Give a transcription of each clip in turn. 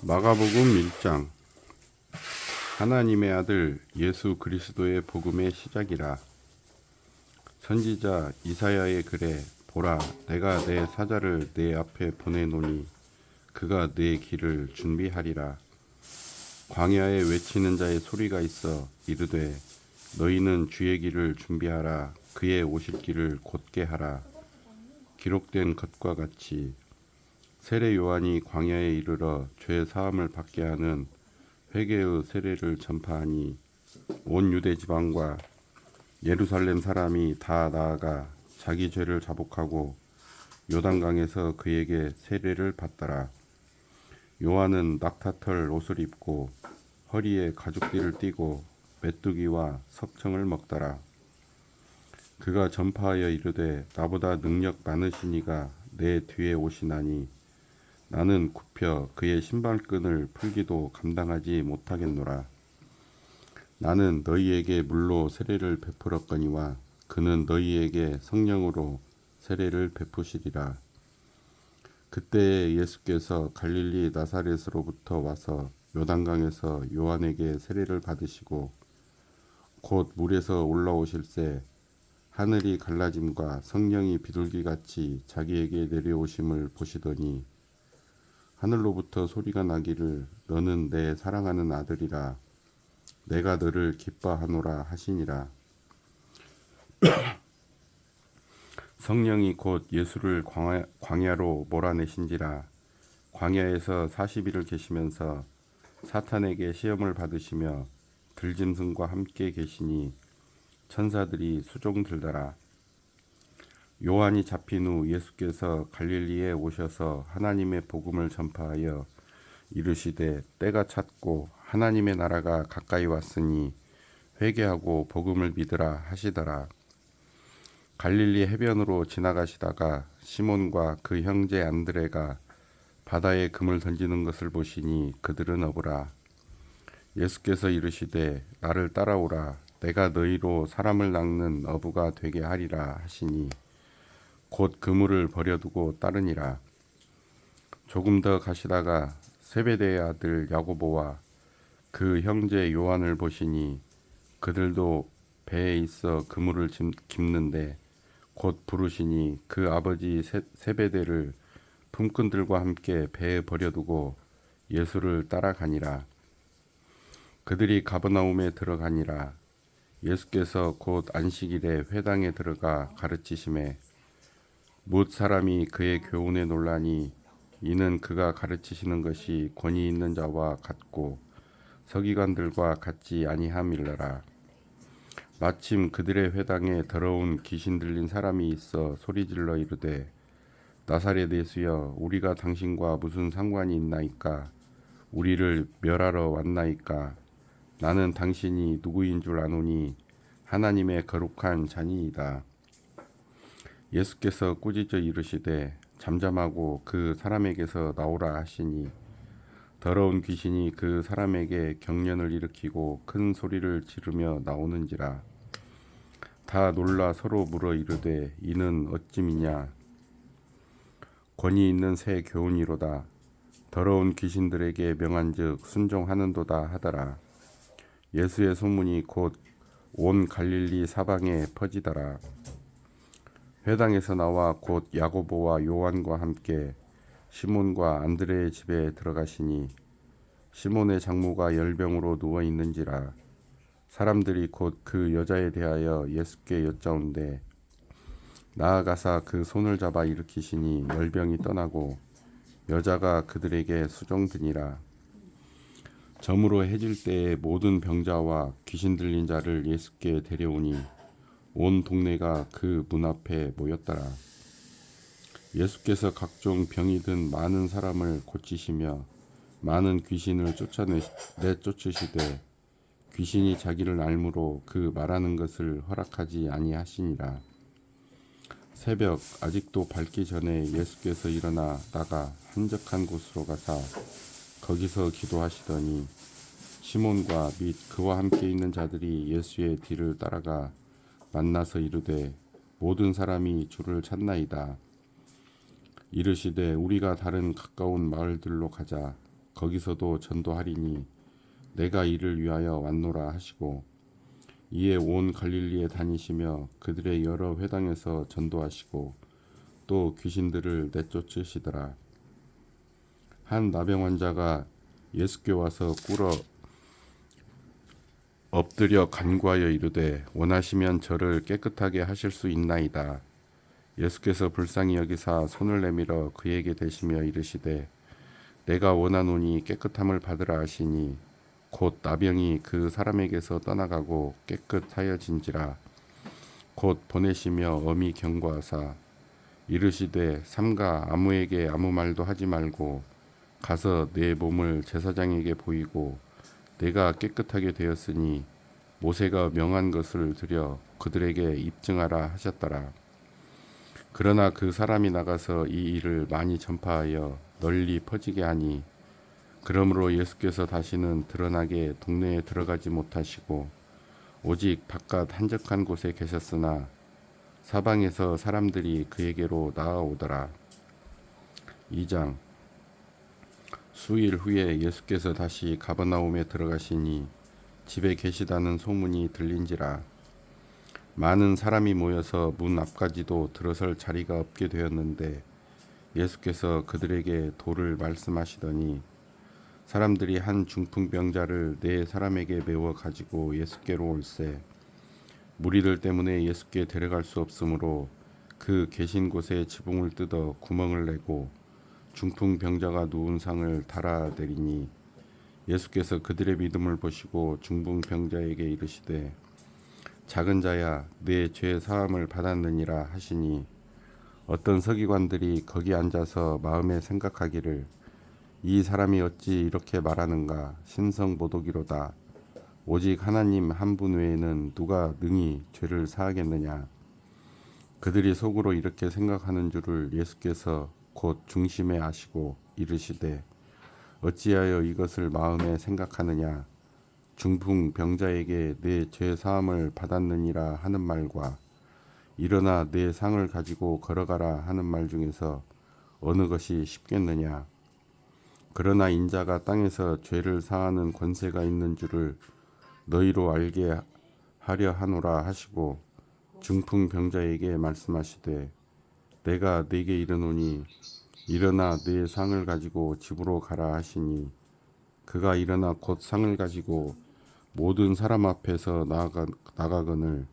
마가복음 1장. 하나님의 아들 예수 그리스도의 복음의 시작이라. 선지자 이사야의 글에 보라, 내가 내 사자를 내 앞에 보내노니 그가 내 길을 준비하리라. 광야에 외치는 자의 소리가 있어 이르되 너희는 주의 길을 준비하라. 그의 오실 길을 곧게 하라. 기록된 것과 같이 세례 요한이 광야에 이르러 죄 사함을 받게 하는 회개의 세례를 전파하니 온 유대 지방과 예루살렘 사람이 다 나아가 자기 죄를 자복하고 요단강에서 그에게 세례를 받더라. 요한은 낙타털 옷을 입고 허리에 가죽띠를 띠고 메뚜기와 석청을 먹더라. 그가 전파하여 이르되 나보다 능력 많으시니가 내 뒤에 오시나니 나는 굽혀 그의 신발끈을 풀기도 감당하지 못하겠노라. 나는 너희에게 물로 세례를 베풀었거니와 그는 너희에게 성령으로 세례를 베푸시리라. 그때에 예수께서 갈릴리 나사렛으로부터 와서 요단강에서 요한에게 세례를 받으시고 곧 물에서 올라오실새 하늘이 갈라짐과 성령이 비둘기같이 자기에게 내려오심을 보시더니 하늘로부터 소리가 나기를 너는 내 사랑하는 아들이라 내가 너를 기뻐하노라 하시니라. 성령이 곧 예수를 광야로 몰아내신지라. 광야에서 40일을 계시면서 사탄에게 시험을 받으시며 들짐승과 함께 계시니 천사들이 수종 들더라. 요한이 잡힌 후 예수께서 갈릴리에 오셔서 하나님의 복음을 전파하여 이르시되 때가 찼고 하나님의 나라가 가까이 왔으니 회개하고 복음을 믿으라 하시더라. 갈릴리 해변으로 지나가시다가 시몬과 그 형제 안드레가 바다에 금을 던지는 것을 보시니 그들은 어부라. 예수께서 이르시되 나를 따라오라. 내가 너희로 사람을 낚는 어부가 되게 하리라 하시니 곧 그물을 버려두고 따르니라. 조금 더 가시다가 세베대의 아들 야고보와 그 형제 요한을 보시니 그들도 배에 있어 그물을 깁는데 곧 부르시니 그 아버지 세베대를 품꾼들과 함께 배에 버려두고 예수를 따라가니라. 그들이 가버나움에 들어가니라. 예수께서 곧 안식일에 회당에 들어가 가르치심에 뭇 사람이 그의 교훈에 놀라니 이는 그가 가르치시는 것이 권위 있는 자와 같고 서기관들과 같지 아니함일러라. 마침 그들의 회당에 더러운 귀신 들린 사람이 있어 소리질러 이르되 나사렛 예수여 우리가 당신과 무슨 상관이 있나이까? 우리를 멸하러 왔나이까? 나는 당신이 누구인 줄 아노니 하나님의 거룩한 자니이다. 예수께서 꾸짖어 이르시되 잠잠하고 그 사람에게서 나오라 하시니 더러운 귀신이 그 사람에게 경련을 일으키고 큰 소리를 지르며 나오는지라. 다 놀라 서로 물어 이르되 이는 어찌미냐? 권위 있는 새 교훈이로다. 더러운 귀신들에게 명한즉 순종하는도다 하더라. 예수의 소문이 곧 온 갈릴리 사방에 퍼지더라. 회당에서 나와 곧 야고보와 요한과 함께 시몬과 안드레의 집에 들어가시니 시몬의 장모가 열병으로 누워 있는지라. 사람들이 곧 그 여자에 대하여 예수께 여짜온대 나아가사 그 손을 잡아 일으키시니 열병이 떠나고 여자가 그들에게 수종드니라. 저물어 해질 때에 모든 병자와 귀신 들린 자를 예수께 데려오니 온 동네가 그 문 앞에 모였더라. 예수께서 각종 병이 든 많은 사람을 고치시며 많은 귀신을 내쫓으시되 귀신이 자기를 알므로 그 말하는 것을 허락하지 아니하시니라. 새벽 아직도 밝기 전에 예수께서 일어나 나가 한적한 곳으로 가사 거기서 기도하시더니 시몬과 및 그와 함께 있는 자들이 예수의 뒤를 따라가 만나서 이르되 모든 사람이 주를 찾나이다. 이르시되 우리가 다른 가까운 마을들로 가자. 거기서도 전도하리니 내가 이를 위하여 왔노라 하시고 이에 온 갈릴리에 다니시며 그들의 여러 회당에서 전도하시고 또 귀신들을 내쫓으시더라. 한 나병 환자가 예수께 와서 꿇어 엎드려 간구하여 이르되 원하시면 저를 깨끗하게 하실 수 있나이다. 예수께서 불쌍히 여기사 손을 내밀어 그에게 대시며 이르시되 내가 원하노니 깨끗함을 받으라 하시니 곧 나병이 그 사람에게서 떠나가고 깨끗하여진지라. 곧 보내시며 엄히 경고하사 이르시되 삼가 아무에게 아무 말도 하지 말고 가서 내 몸을 제사장에게 보이고 내가 깨끗하게 되었으니 모세가 명한 것을 드려 그들에게 입증하라 하셨더라. 그러나 그 사람이 나가서 이 일을 많이 전파하여 널리 퍼지게 하니 그러므로 예수께서 다시는 드러나게 동네에 들어가지 못하시고 오직 바깥 한적한 곳에 계셨으나 사방에서 사람들이 그에게로 나아오더라. 2장. 수일 후에 예수께서 다시 가버나움에 들어가시니 집에 계시다는 소문이 들린지라. 많은 사람이 모여서 문 앞까지도 들어설 자리가 없게 되었는데 예수께서 그들에게 도를 말씀하시더니 사람들이 한 중풍병자를 네 사람에게 메워 가지고 예수께로 올세 무리들 때문에 예수께 데려갈 수 없으므로 그 계신 곳에 지붕을 뜯어 구멍을 내고 중풍병자가 누운 상을 달아내리니 예수께서 그들의 믿음을 보시고 중풍병자에게 이르시되 작은 자야 내 죄 사함을 받았느니라 하시니 어떤 서기관들이 거기 앉아서 마음에 생각하기를 이 사람이 어찌 이렇게 말하는가 신성모독이로다. 오직 하나님 한 분 외에는 누가 능히 죄를 사하겠느냐. 그들이 속으로 이렇게 생각하는 줄을 예수께서 곧 중심에 아시고 이르시되 어찌하여 이것을 마음에 생각하느냐. 중풍병자에게 내 죄 사함을 받았느니라 하는 말과 일어나 내 상을 가지고 걸어가라 하는 말 중에서 어느 것이 쉽겠느냐. 그러나 인자가 땅에서 죄를 사하는 권세가 있는 줄을 너희로 알게 하려 하노라 하시고 중풍병자에게 말씀하시되 내가 네게 이르노니 일어나 내 상을 가지고 집으로 가라 하시니 그가 일어나 곧 상을 가지고 모든 사람 앞에서 나가거늘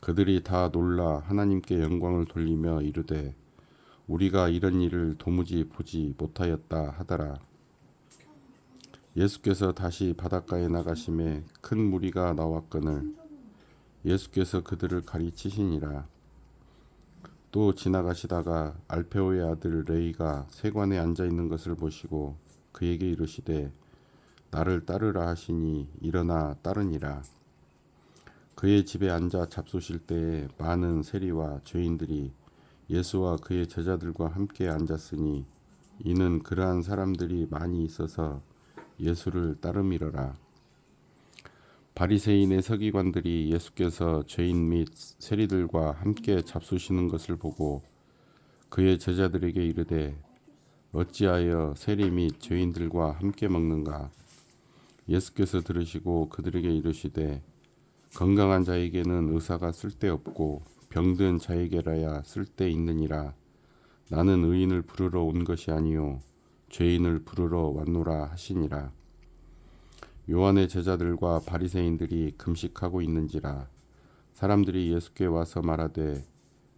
그들이 다 놀라 하나님께 영광을 돌리며 이르되 우리가 이런 일을 도무지 보지 못하였다 하더라. 예수께서 다시 바닷가에 나가심에 큰 무리가 나왔거늘 예수께서 그들을 가리치시니라. 또 지나가시다가 알페오의 아들 레이가 세관에 앉아 있는 것을 보시고 그에게 이르시되 나를 따르라 하시니 일어나 따르니라. 그의 집에 앉아 잡수실 때에 많은 세리와 죄인들이 예수와 그의 제자들과 함께 앉았으니 이는 그러한 사람들이 많이 있어서 예수를 따름이러라. 바리새인의 서기관들이 예수께서 죄인 및 세리들과 함께 잡수시는 것을 보고 그의 제자들에게 이르되 어찌하여 세리 및 죄인들과 함께 먹는가. 예수께서 들으시고 그들에게 이르시되 건강한 자에게는 의사가 쓸데없고 병든 자에게라야 쓸데있느니라. 나는 의인을 부르러 온 것이 아니요 죄인을 부르러 왔노라 하시니라. 요한의 제자들과 바리새인들이 금식하고 있는지라. 사람들이 예수께 와서 말하되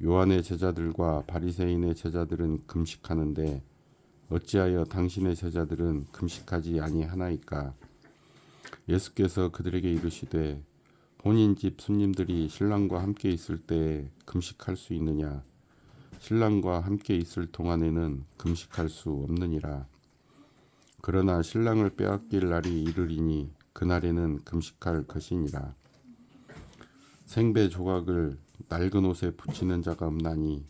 요한의 제자들과 바리새인의 제자들은 금식하는데 어찌하여 당신의 제자들은 금식하지 아니하나이까. 예수께서 그들에게 이르시되 혼인집 손님들이 신랑과 함께 있을 때에 금식할 수 있느냐. 신랑과 함께 있을 동안에는 금식할 수 없느니라. 그러나 신랑을 빼앗길 날이 이르리니 그날에는 금식할 것이니라. 생배 조각을 낡은 옷에 붙이는 자가 없나니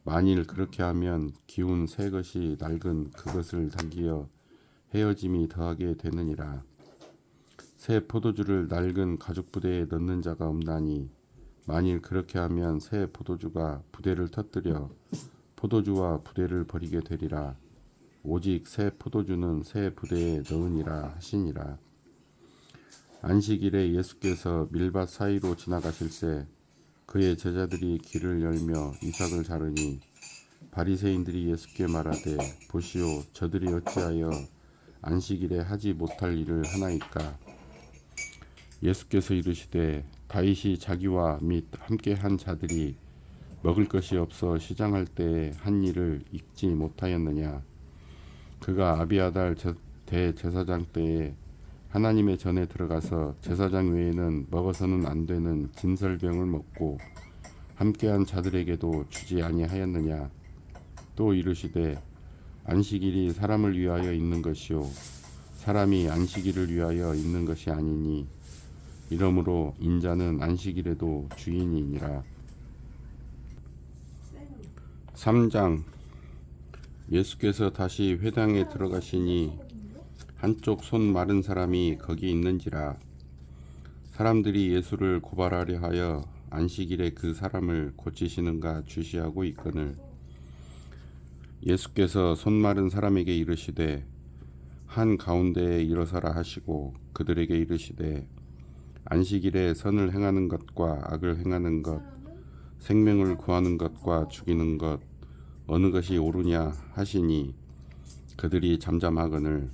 만일 그렇게 하면 기운 새 것이 낡은 그것을 당기어 헤어짐이 더하게 되느니라. 새 포도주를 낡은 가죽 부대에 넣는 자가 없나니 만일 그렇게 하면 새 포도주가 부대를 터뜨려 포도주와 부대를 버리게 되리라. 오직 새 포도주는 새 부대에 넣으니라 하시니라. 안식일에 예수께서 밀밭 사이로 지나가실새 그의 제자들이 길을 열며 이삭을 자르니 바리새인들이 예수께 말하되 보시오 저들이 어찌하여 안식일에 하지 못할 일을 하나이까. 예수께서 이르시되 다윗이 자기와 및 함께 한 자들이 먹을 것이 없어 시장할 때에 한 일을 잊지 못하였느냐. 그가 아비아달 대제사장 때에 하나님의 전에 들어가서 제사장 외에는 먹어서는 안 되는 진설병을 먹고 함께한 자들에게도 주지 아니하였느냐. 또 이르시되 안식일이 사람을 위하여 있는 것이요 사람이 안식일을 위하여 있는 것이 아니니 이러므로 인자는 안식일에도 주인이니라. 3장. 예수께서 다시 회당에 들어가시니 한쪽 손 마른 사람이 거기 있는지라. 사람들이 예수를 고발하려 하여 안식일에 그 사람을 고치시는가 주시하고 있거늘 예수께서 손 마른 사람에게 이르시되 한 가운데에 일어서라 하시고 그들에게 이르시되 안식일에 선을 행하는 것과 악을 행하는 것 생명을 구하는 것과 죽이는 것 어느 것이 옳으냐 하시니 그들이 잠잠하거늘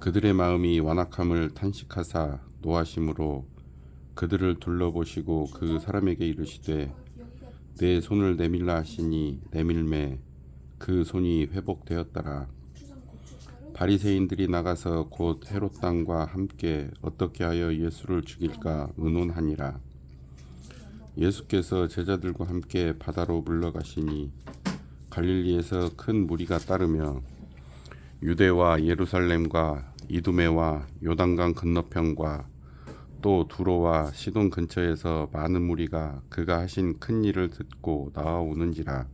그들의 마음이 완악함을 탄식하사 노하심으로 그들을 둘러보시고 그 사람에게 이르시되 내 손을 내밀라 하시니 내밀매 그 손이 회복되었더라. 바리새인들이 나가서 곧 헤롯 당과 함께 어떻게 하여 예수를 죽일까 의논하니라. 예수께서 제자들과 함께 바다로 물러가시니 갈릴리에서 큰 무리가 따르며 유대와 예루살렘과 이두메와 요단강 건너편과 또 두로와 시돈 근처에서 많은 무리가 그가 하신 큰 일을 듣고 나아오는지라.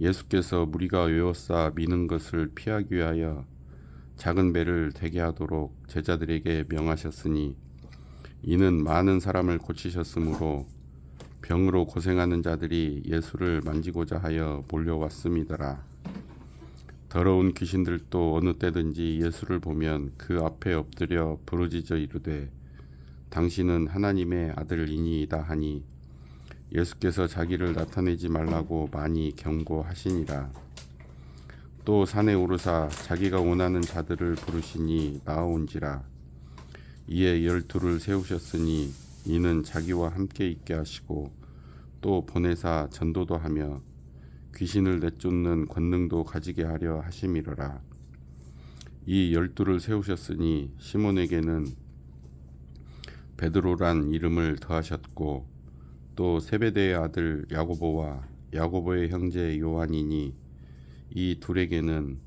예수께서 무리가 외워싸 미는 것을 피하기 위하여 작은 배를 대게 하도록 제자들에게 명하셨으니 이는 많은 사람을 고치셨으므로 병으로 고생하는 자들이 예수를 만지고자 하여 몰려왔음이더라. 더러운 귀신들도 어느 때든지 예수를 보면 그 앞에 엎드려 부르짖어 이르되 당신은 하나님의 아들이니이다 하니 예수께서 자기를 나타내지 말라고 많이 경고하시니라. 또 산에 오르사 자기가 원하는 자들을 부르시니 나아온지라. 이에 12를 세우셨으니 이는 자기와 함께 있게 하시고 또 보내사 전도도 하며 귀신을 내쫓는 권능도 가지게 하려 하심이로라. 이 12를 세우셨으니 시몬에게는 베드로란 이름을 더하셨고 또 세베대의 아들 야고보와 야고보의 형제 요한이니 이 둘에게는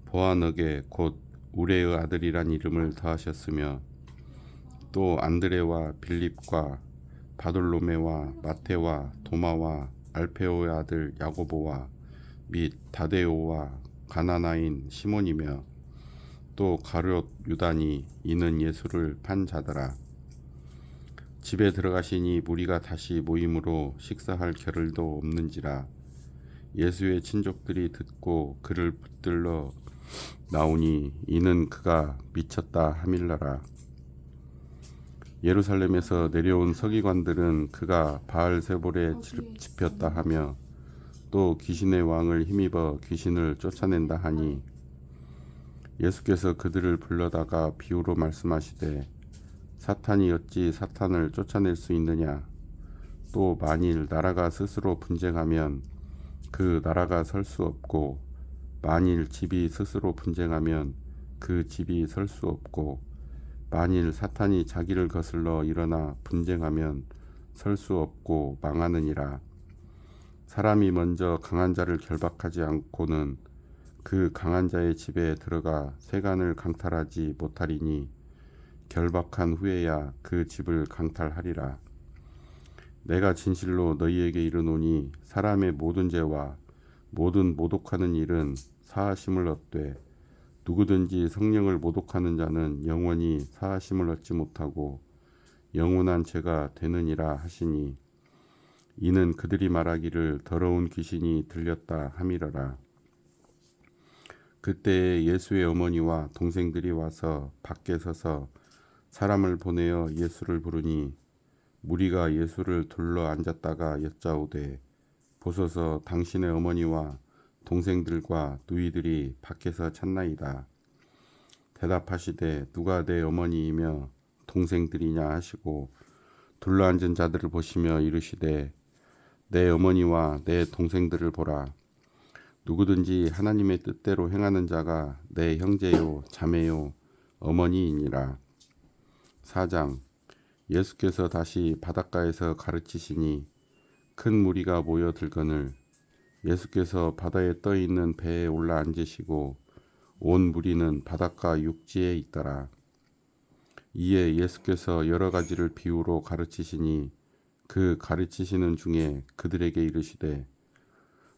보아너게 곧 우레의 아들이란 이름을 더하셨으며 또 안드레와 빌립과 바돌로메와 마테와 도마와 알페오의 아들 야고보와 및 다데오와 가나나인 시몬이며 또 가룟 유다니 이는 예수를 판 자더라. 집에 들어가시니 무리가 다시 모임으로 식사할 겨를도 없는지라. 예수의 친족들이 듣고 그를 붙들러 나오니 이는 그가 미쳤다 하밀라라. 예루살렘에서 내려온 서기관들은 그가 바알세볼에 집혔다 하며 또 귀신의 왕을 힘입어 귀신을 쫓아낸다 하니 예수께서 그들을 불러다가 비유로 말씀하시되 사탄이 어찌 사탄을 쫓아낼 수 있느냐. 또 만일 나라가 스스로 분쟁하면 그 나라가 설 수 없고 만일 집이 스스로 분쟁하면 그 집이 설 수 없고 만일 사탄이 자기를 거슬러 일어나 분쟁하면 설 수 없고 망하느니라. 사람이 먼저 강한 자를 결박하지 않고는 그 강한 자의 집에 들어가 세간을 강탈하지 못하리니 결박한 후에야 그 집을 강탈하리라. 내가 진실로 너희에게 이르노니 사람의 모든 죄와 모든 모독하는 일은 사하심을 얻되 누구든지 성령을 모독하는 자는 영원히 사하심을 얻지 못하고 영원한 죄가 되느니라 하시니 이는 그들이 말하기를 더러운 귀신이 들렸다 함이러라. 그때 예수의 어머니와 동생들이 와서 밖에 서서 사람을 보내어 예수를 부르니 무리가 예수를 둘러 앉았다가 여짜오되 보소서 당신의 어머니와 동생들과 누이들이 밖에서 찾나이다. 대답하시되 누가 내 어머니이며 동생들이냐 하시고 둘러앉은 자들을 보시며 이르시되 내 어머니와 내 동생들을 보라. 누구든지 하나님의 뜻대로 행하는 자가 내 형제요 자매요 어머니이니라. 4장. 예수께서 다시 바닷가에서 가르치시니 큰 무리가 모여 들거늘 예수께서 바다에 떠 있는 배에 올라 앉으시고 온 무리는 바닷가 육지에 있더라. 이에 예수께서 여러 가지를 비유로 가르치시니 그 가르치시는 중에 그들에게 이르시되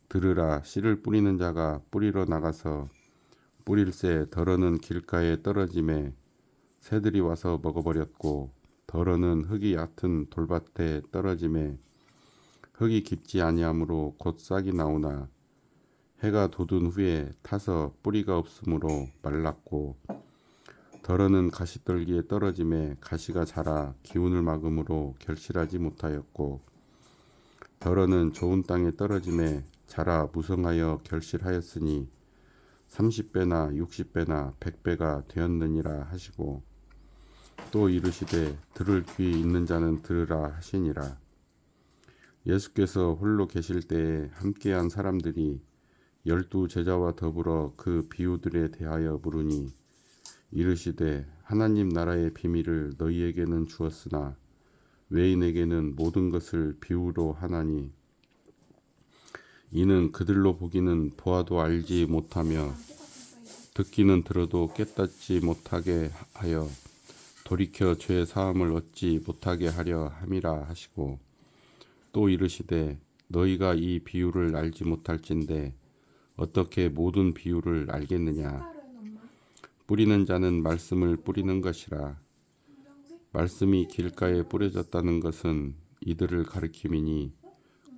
들으라. 씨를 뿌리는 자가 뿌리러 나가서 뿌릴새 덜어는 길가에 떨어짐에 새들이 와서 먹어버렸고 덜어는 흙이 얕은 돌밭에 떨어짐에 흙이 깊지 아니하므로 곧 싹이 나오나 해가 돋은 후에 타서 뿌리가 없으므로 말랐고 덜어는 가시떨기에 떨어짐에 가시가 자라 기운을 막음으로 결실하지 못하였고 덜어는 좋은 땅에 떨어짐에 자라 무성하여 결실하였으니 30배나 60배나 100배가 되었느니라 하시고 또 이르시되 들을 귀 있는 자는 들으라 하시니라. 예수께서 홀로 계실 때에 함께한 사람들이 12 제자와 더불어 그 비유들에 대하여 물으니 이르시되 하나님 나라의 비밀을 너희에게는 주었으나 외인에게는 모든 것을 비유로 하나니 이는 그들로 보기는 보아도 알지 못하며 듣기는 들어도 깨닫지 못하게 하여 돌이켜 죄 사함을 얻지 못하게 하려 함이라 하시고 또 이르시되 너희가 이 비유를 알지 못할진대 어떻게 모든 비유를 알겠느냐. 뿌리는 자는 말씀을 뿌리는 것이라. 말씀이 길가에 뿌려졌다는 것은 이들을 가리킴이니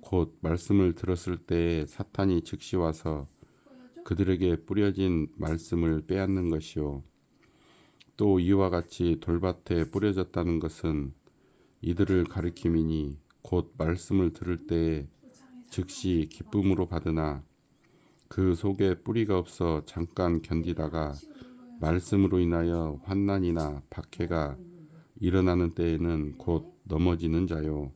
곧 말씀을 들었을 때에 사탄이 즉시 와서 그들에게 뿌려진 말씀을 빼앗는 것이요. 또 이와 같이 돌밭에 뿌려졌다는 것은 이들을 가리킴이니 곧 말씀을 들을 때에 즉시 기쁨으로 받으나 그 속에 뿌리가 없어 잠깐 견디다가 말씀으로 인하여 환난이나 박해가 일어나는 때에는 곧 넘어지는 자요.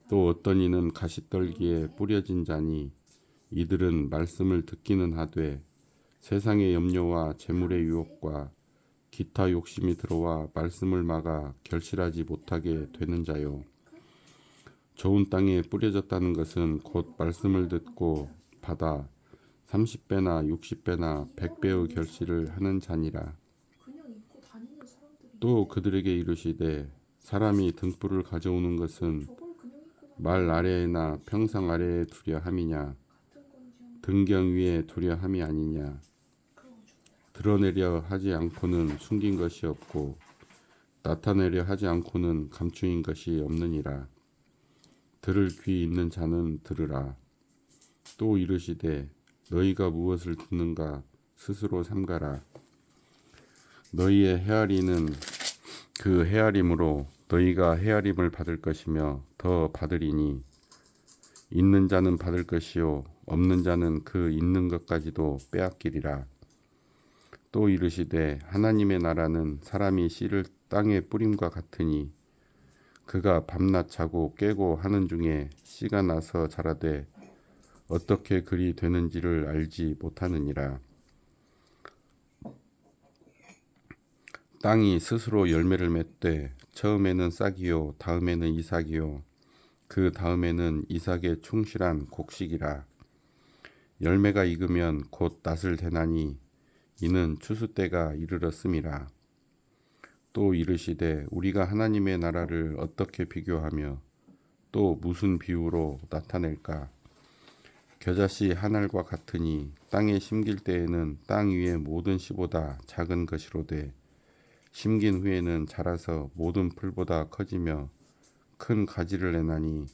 또 어떤 이는 가시떨기에 뿌려진 자니 이들은 말씀을 듣기는 하되 세상의 염려와 재물의 유혹과 기타 욕심이 들어와 말씀을 막아 결실하지 못하게 되는 자요. 좋은 땅에 뿌려졌다는 것은 곧 말씀을 듣고 받아 30배나 60배나 100배의 결실을 하는 자니라. 또 그들에게 이르시되 사람이 등불을 가져오는 것은 말 아래에나 평상 아래에 두려 함이냐 등경 위에 두려 함이 아니냐. 드러내려 하지 않고는 숨긴 것이 없고 나타내려 하지 않고는 감추인 것이 없느니라. 들을 귀 있는 자는 들으라. 또 이르시되 너희가 무엇을 듣는가 스스로 삼가라. 너희의 헤아리는 그 헤아림으로 너희가 헤아림을 받을 것이며 더 받으리니 있는 자는 받을 것이요 없는 자는 그 있는 것까지도 빼앗기리라. 또 이르시되 하나님의 나라는 사람이 씨를 땅에 뿌림과 같으니 그가 밤낮 자고 깨고 하는 중에 씨가 나서 자라되 어떻게 그리 되는지를 알지 못하느니라. 땅이 스스로 열매를 맺되 처음에는 싹이요 다음에는 이삭이요 그 다음에는 이삭의 충실한 곡식이라. 열매가 익으면 곧 낫을 대나니 이는 추수 때가 이르렀음이라. 또 이르시되 우리가 하나님의 나라를 어떻게 비교하며 또 무슨 비유로 나타낼까. 겨자씨 한 알과 같으니 땅에 심길 때에는 땅 위의 모든 씨보다 작은 것이로되 심긴 후에는 자라서 모든 풀보다 커지며 큰 가지를 내나니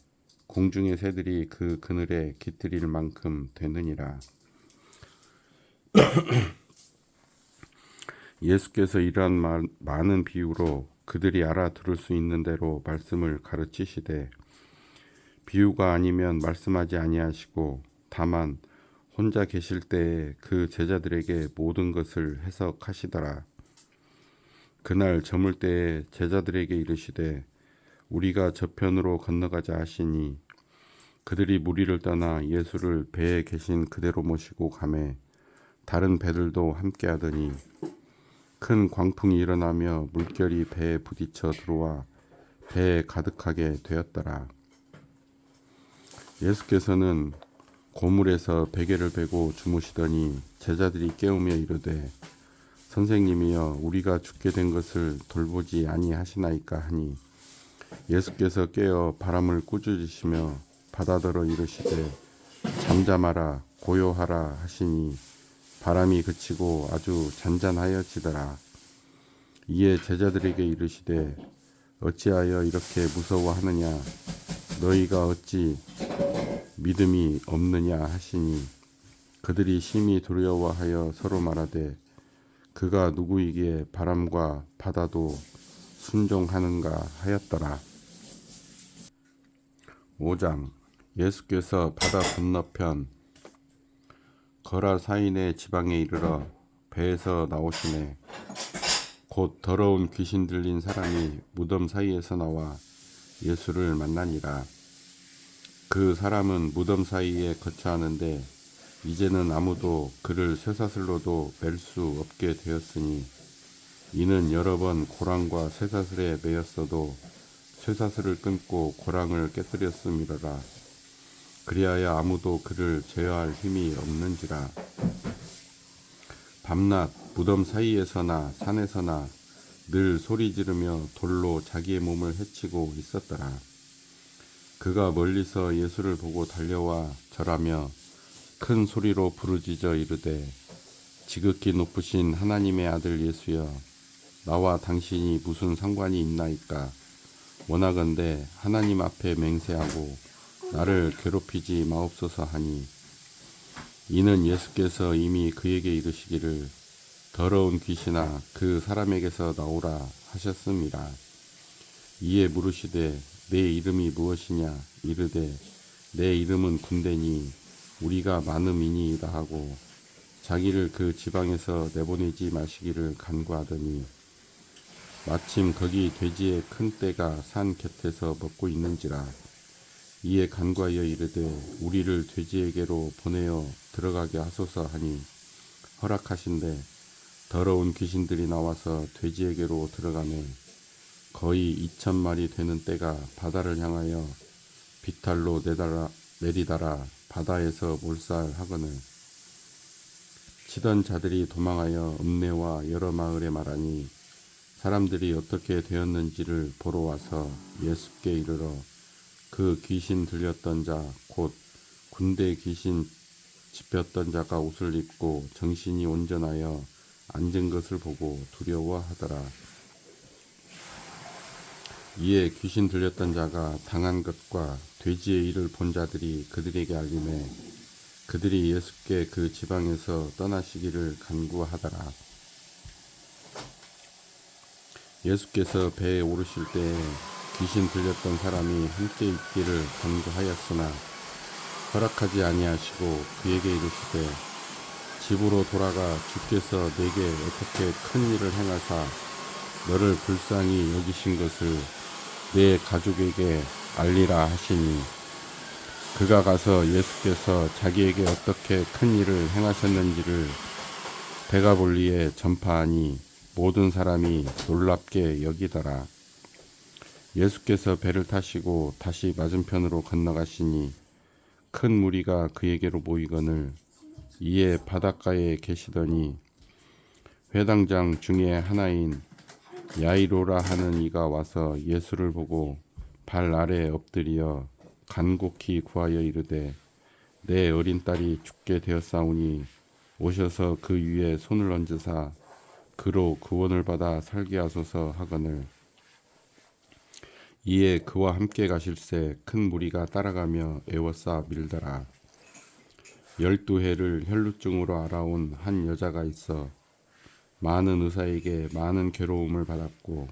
공중의 새들이 그 그늘에 깃들일 만큼 되느니라. 예수께서 이러한 많은 비유로 그들이 알아들을 수 있는 대로 말씀을 가르치시되 비유가 아니면 말씀하지 아니하시고 다만 혼자 계실 때에 그 제자들에게 모든 것을 해석하시더라. 그날 저물 때에 제자들에게 이르시되 우리가 저편으로 건너가자 하시니 그들이 무리를 떠나 예수를 배에 계신 그대로 모시고 가매 다른 배들도 함께하더니 큰 광풍이 일어나며 물결이 배에 부딪혀 들어와 배에 가득하게 되었더라. 예수께서는 고물에서 베개를 베고 주무시더니 제자들이 깨우며 이르되 선생님이여 우리가 죽게 된 것을 돌보지 아니하시나이까 하니 예수께서 깨어 바람을 꾸짖으시며 바다더러 이르시되 잠잠하라 고요하라 하시니 바람이 그치고 아주 잔잔하여지더라. 이에 제자들에게 이르시되 어찌하여 이렇게 무서워하느냐 너희가 어찌 믿음이 없느냐 하시니 그들이 심히 두려워하여 서로 말하되 그가 누구이기에 바람과 바다도 순종하는가 하였더라. 5장 예수께서 바다 건너편 거라사인의 지방에 이르러 배에서 나오시매 곧 더러운 귀신 들린 사람이 무덤 사이에서 나와 예수를 만나니라. 그 사람은 무덤 사이에 거처하는데 이제는 아무도 그를 쇠사슬로도 맬 수 없게 되었으니 이는 여러 번 고랑과 쇠사슬에 매였어도 쇠사슬을 끊고 고랑을 깨뜨렸음이로라. 그리하여 아무도 그를 제어할 힘이 없는지라. 밤낮 무덤 사이에서나 산에서나 늘 소리 지르며 돌로 자기의 몸을 해치고 있었더라. 그가 멀리서 예수를 보고 달려와 절하며 큰 소리로 부르짖어 이르되 지극히 높으신 하나님의 아들 예수여 나와 당신이 무슨 상관이 있나이까. 원하건대 하나님 앞에 맹세하고 나를 괴롭히지 마옵소서 하니 이는 예수께서 이미 그에게 이르시기를 더러운 귀신아 그 사람에게서 나오라 하셨음이라. 이에 물으시되 내 이름이 무엇이냐 이르되 내 이름은 군대니 우리가 많음이니이다 하고 자기를 그 지방에서 내보내지 마시기를 간구하더니 마침 거기 돼지의 큰 떼가 산 곁에서 먹고 있는지라. 이에 간구하여 이르되 우리를 돼지에게로 보내어 들어가게 하소서 하니 허락하신대 더러운 귀신들이 나와서 돼지에게로 들어가매 거의 2,000마리 되는 떼가 바다를 향하여 비탈로 내리다라 바다에서 몰살하거늘 치던 자들이 도망하여 읍내와 여러 마을에 말하니 사람들이 어떻게 되었는지를 보러 와서 예수께 이르러 그 귀신 들렸던 자 곧 군대 귀신 집혔던 자가 옷을 입고 정신이 온전하여 앉은 것을 보고 두려워하더라. 이에 귀신 들렸던 자가 당한 것과 돼지의 일을 본 자들이 그들에게 알림해 그들이 예수께 그 지방에서 떠나시기를 간구하더라. 예수께서 배에 오르실 때에 귀신 들렸던 사람이 함께 있기를 간구하였으나 허락하지 아니하시고 그에게 이르시되 집으로 돌아가 주께서 내게 어떻게 큰 일을 행하사 너를 불쌍히 여기신 것을 내 가족에게 알리라 하시니 그가 가서 예수께서 자기에게 어떻게 큰 일을 행하셨는지를 데가볼리에 전파하니 모든 사람이 놀랍게 여기더라. 예수께서 배를 타시고 다시 맞은편으로 건너가시니 큰 무리가 그에게로 모이거늘 이에 바닷가에 계시더니 회당장 중에 하나인 야이로라 하는 이가 와서 예수를 보고 발 아래 엎드려 간곡히 구하여 이르되 내 어린 딸이 죽게 되었사오니 오셔서 그 위에 손을 얹으사 그로 구원을 받아 살게 하소서 하거늘 이에 그와 함께 가실새 큰 무리가 따라가며 애워싸 밀더라. 12해를 혈루증으로 알아온 한 여자가 있어 많은 의사에게 많은 괴로움을 받았고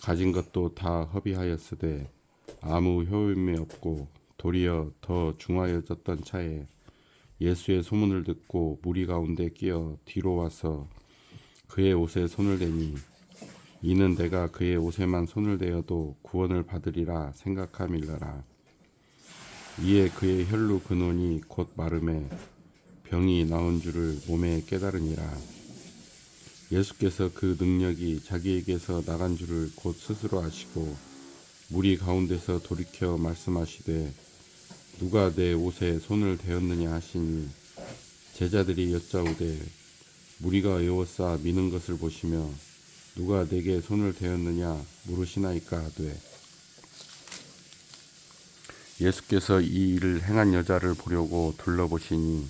가진 것도 다 허비하였으되 아무 효임이 없고 도리어 더 중하여졌던 차에 예수의 소문을 듣고 무리 가운데 끼어 뒤로 와서 그의 옷에 손을 대니 이는 내가 그의 옷에만 손을 대어도 구원을 받으리라 생각함일러라. 이에 그의 혈루 근원이 곧 마름에 병이 나은 줄을 몸에 깨달으니라. 예수께서 그 능력이 자기에게서 나간 줄을 곧 스스로 아시고 무리 가운데서 돌이켜 말씀하시되 누가 내 옷에 손을 대었느냐 하시니 제자들이 여짜오되 무리가 에워싸 미는 것을 보시며 누가 내게 손을 대었느냐 물으시나이까 하되 예수께서 이 일을 행한 여자를 보려고 둘러보시니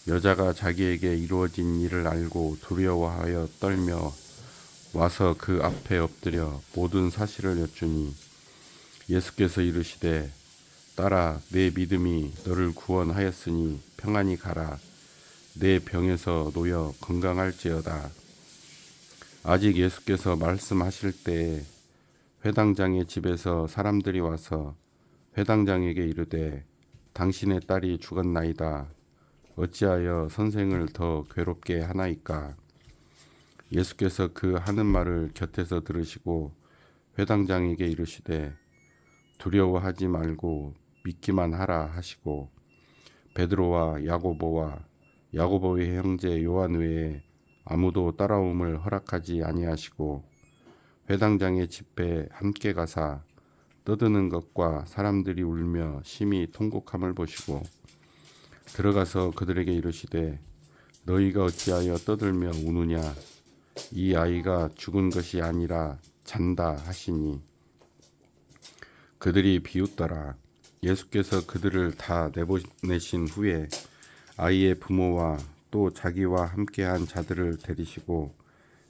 여자가 자기에게 이루어진 일을 알고 두려워하여 떨며 와서 그 앞에 엎드려 모든 사실을 여쭈니 예수께서 이르시되 딸아 내 믿음이 너를 구원하였으니 평안히 가라 내 병에서 놓여 건강할지어다. 아직 예수께서 말씀하실 때에 회당장의 집에서 사람들이 와서 회당장에게 이르되 당신의 딸이 죽었나이다. 어찌하여 선생을 더 괴롭게 하나이까? 예수께서 그 하는 말을 곁에서 들으시고 회당장에게 이르시되 두려워하지 말고 믿기만 하라 하시고 베드로와 야고보와 야고보의 형제 요한 외에 아무도 따라옴을 허락하지 아니하시고 회당장의 집에 함께 가사 떠드는 것과 사람들이 울며 심히 통곡함을 보시고 들어가서 그들에게 이르시되 너희가 어찌하여 떠들며 우느냐 이 아이가 죽은 것이 아니라 잔다 하시니 그들이 비웃더라. 예수께서 그들을 다 내보내신 후에 아이의 부모와 또 자기와 함께한 자들을 데리시고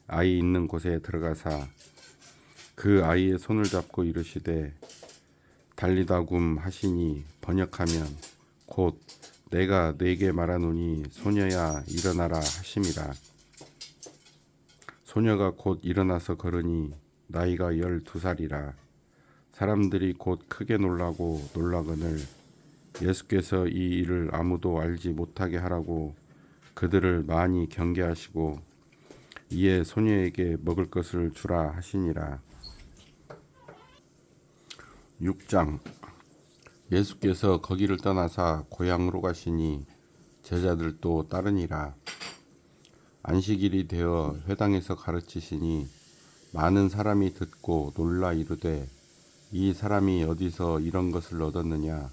아이 있는 곳에 들어가사 그 아이의 손을 잡고 이르시되 달리다굼 하시니 번역하면 곧 내가 네게 말하노니 소녀야 일어나라 하심이라. 소녀가 곧 일어나서 걸으니 나이가 12살이라. 사람들이 곧 크게 놀라고 놀라거늘 예수께서 이 일을 아무도 알지 못하게 하라고 그들을 많이 경계하시고 이에 소녀에게 먹을 것을 주라 하시니라. 6장. 예수께서 거기를 떠나사 고향으로 가시니 제자들도 따르니라. 안식일이 되어 회당에서 가르치시니 많은 사람이 듣고 놀라 이르되 이 사람이 어디서 이런 것을 얻었느냐?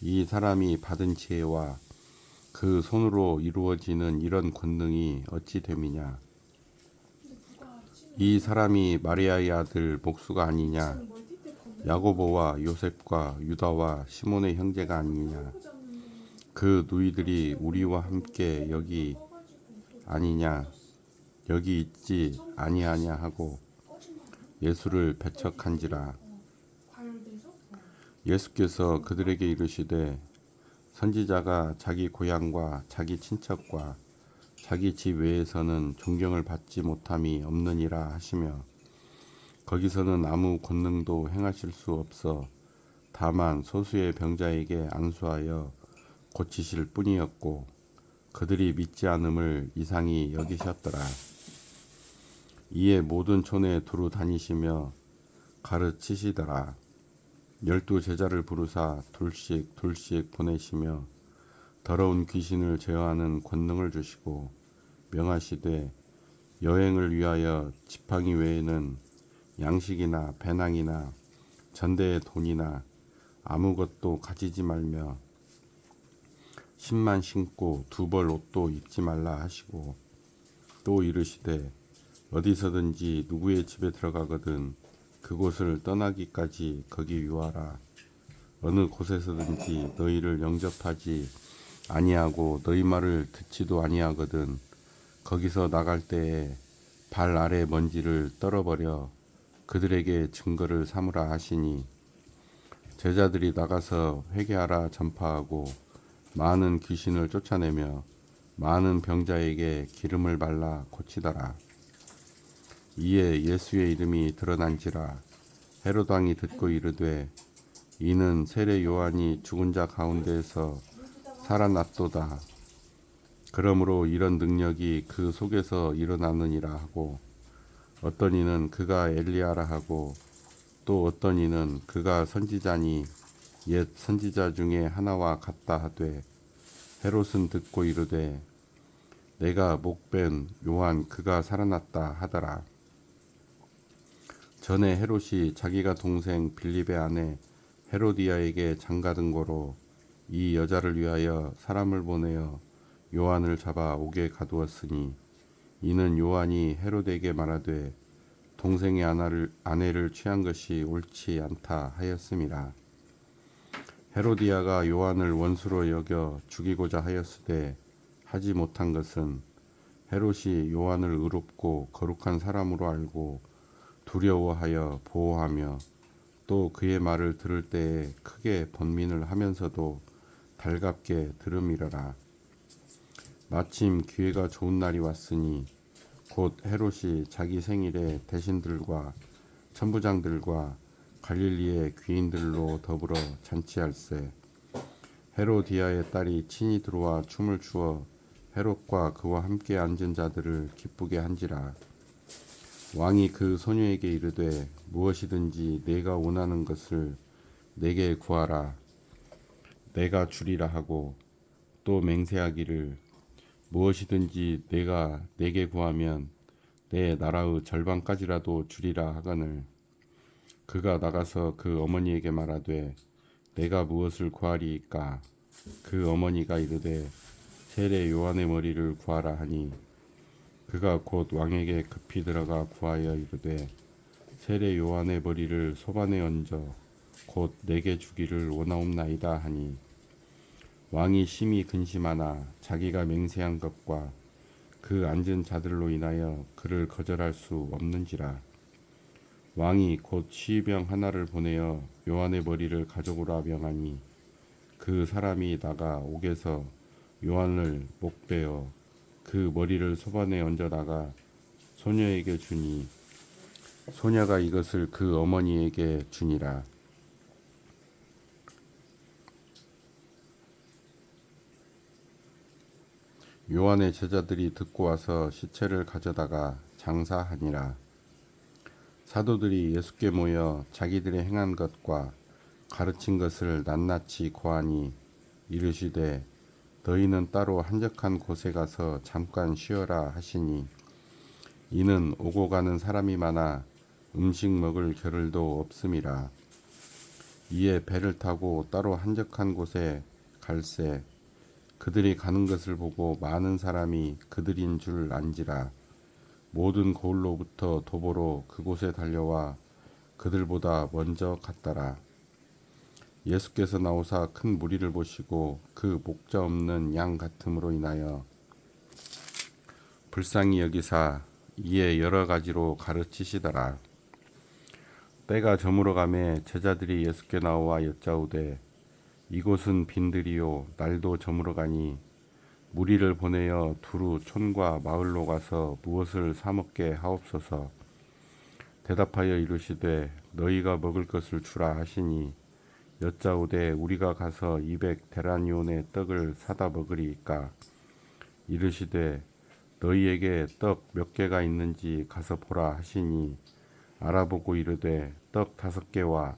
이 사람이 받은 지혜와 그 손으로 이루어지는 이런 권능이 어찌 됨이냐? 이 사람이 마리아의 아들 목수가 아니냐? 야고보와 요셉과 유다와 시몬의 형제가 아니냐? 그 누이들이 우리와 함께 여기 아니냐? 여기 있지 아니하냐 하고 예수를 배척한지라. 예수께서 그들에게 이르시되 선지자가 자기 고향과 자기 친척과 자기 집 외에서는 존경을 받지 못함이 없느니라 하시며 거기서는 아무 권능도 행하실 수 없어 다만 소수의 병자에게 안수하여 고치실 뿐이었고 그들이 믿지 않음을 이상히 여기셨더라. 이에 모든 촌에 두루 다니시며 가르치시더라. 12 제자를 부르사 둘씩 보내시며 더러운 귀신을 제어하는 권능을 주시고 명하시되 여행을 위하여 지팡이 외에는 양식이나 배낭이나 전대의 돈이나 아무것도 가지지 말며 신만 신고 2벌 옷도 입지 말라 하시고 또 이르시되 어디서든지 누구의 집에 들어가거든 그곳을 떠나기까지 거기 유하라. 어느 곳에서든지 너희를 영접하지 아니하고 너희 말을 듣지도 아니하거든 거기서 나갈 때에 발 아래 먼지를 떨어버려 그들에게 증거를 삼으라 하시니 제자들이 나가서 회개하라 전파하고 많은 귀신을 쫓아내며 많은 병자에게 기름을 발라 고치더라. 이에 예수의 이름이 드러난지라 헤롯 왕이 듣고 이르되 이는 세례 요한이 죽은 자 가운데에서 살아났도다. 그러므로 이런 능력이 그 속에서 일어나느니라 하고 어떤 이는 그가 엘리야라 하고 또 어떤 이는 그가 선지자니 옛 선지자 중에 하나와 같다 하되 헤롯은 듣고 이르되 내가 목벤 요한 그가 살아났다 하더라. 전에 헤롯이 자기가 동생 빌립의 아내 헤로디아에게 장가든 고로 이 여자를 위하여 사람을 보내어 요한을 잡아 옥에 가두었으니 이는 요한이 헤롯에게 말하되 동생의 아내를 취한 것이 옳지 않다 하였음이라. 헤로디아가 요한을 원수로 여겨 죽이고자 하였으되 하지 못한 것은 헤롯이 요한을 의롭고 거룩한 사람으로 알고 두려워하여 보호하며 또 그의 말을 들을 때에 크게 번민을 하면서도 달갑게 들음이러라. 마침 기회가 좋은 날이 왔으니 곧 헤롯이 자기 생일에 대신들과 천부장들과 갈릴리의 귀인들로 더불어 잔치할세. 헤로디아의 딸이 친히 들어와 춤을 추어 헤롯과 그와 함께 앉은 자들을 기쁘게 한지라. 왕이 그 소녀에게 이르되 무엇이든지 내가 원하는 것을 내게 구하라. 내가 주리라 하고 또 맹세하기를 무엇이든지 내가 내게 구하면 내 나라의 절반까지라도 주리라 하거늘 그가 나가서 그 어머니에게 말하되 내가 무엇을 구하리이까. 그 어머니가 이르되 세례 요한의 머리를 구하라 하니 그가 곧 왕에게 급히 들어가 구하여 이르되 세례 요한의 머리를 소반에 얹어 곧 내게 주기를 원하옵나이다 하니 왕이 심히 근심하나 자기가 맹세한 것과 그 앉은 자들로 인하여 그를 거절할 수 없는지라. 왕이 곧 시병 하나를 보내어 요한의 머리를 가져오라 명하니 그 사람이 나가 옥에서 요한을 목베어 그 머리를 소반에 얹어다가 소녀에게 주니 소녀가 이것을 그 어머니에게 주니라. 요한의 제자들이 듣고 와서 시체를 가져다가 장사하니라. 사도들이 예수께 모여 자기들의 행한 것과 가르친 것을 낱낱이 고하니 이르시되 너희는 따로 한적한 곳에 가서 잠깐 쉬어라 하시니 이는 오고 가는 사람이 많아 음식 먹을 겨를도 없음이라. 이에 배를 타고 따로 한적한 곳에 갈새 그들이 가는 것을 보고 많은 사람이 그들인 줄 안지라. 모든 고을로부터 도보로 그곳에 달려와 그들보다 먼저 갔더라. 예수께서 나오사 큰 무리를 보시고 그 목자 없는 양 같음으로 인하여 불쌍히 여기사 이에 여러 가지로 가르치시더라. 때가 저물어 가매 제자들이 예수께 나와 여짜오되 이곳은 빈들이요 날도 저물어 가니 무리를 보내어 두루 촌과 마을로 가서 무엇을 사 먹게 하옵소서. 대답하여 이르시되 너희가 먹을 것을 주라 하시니 여짜오되 우리가 가서 200데나리온의 떡을 사다 먹으리이까. 이르시되 너희에게 떡 몇 개가 있는지 가서 보라 하시니 알아보고 이르되 떡 5개와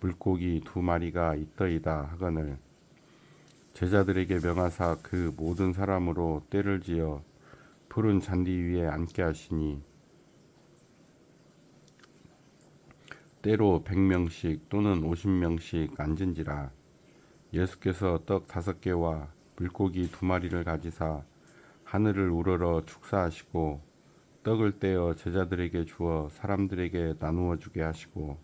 물고기 2마리가 있더이다 하거늘 제자들에게 명하사 그 모든 사람으로 떼를 지어 푸른 잔디 위에 앉게 하시니 때로 100명씩 또는 50명씩 앉은지라. 예수께서 떡 5개와 물고기 2마리를 가지사 하늘을 우러러 축사하시고 떡을 떼어 제자들에게 주어 사람들에게 나누어 주게 하시고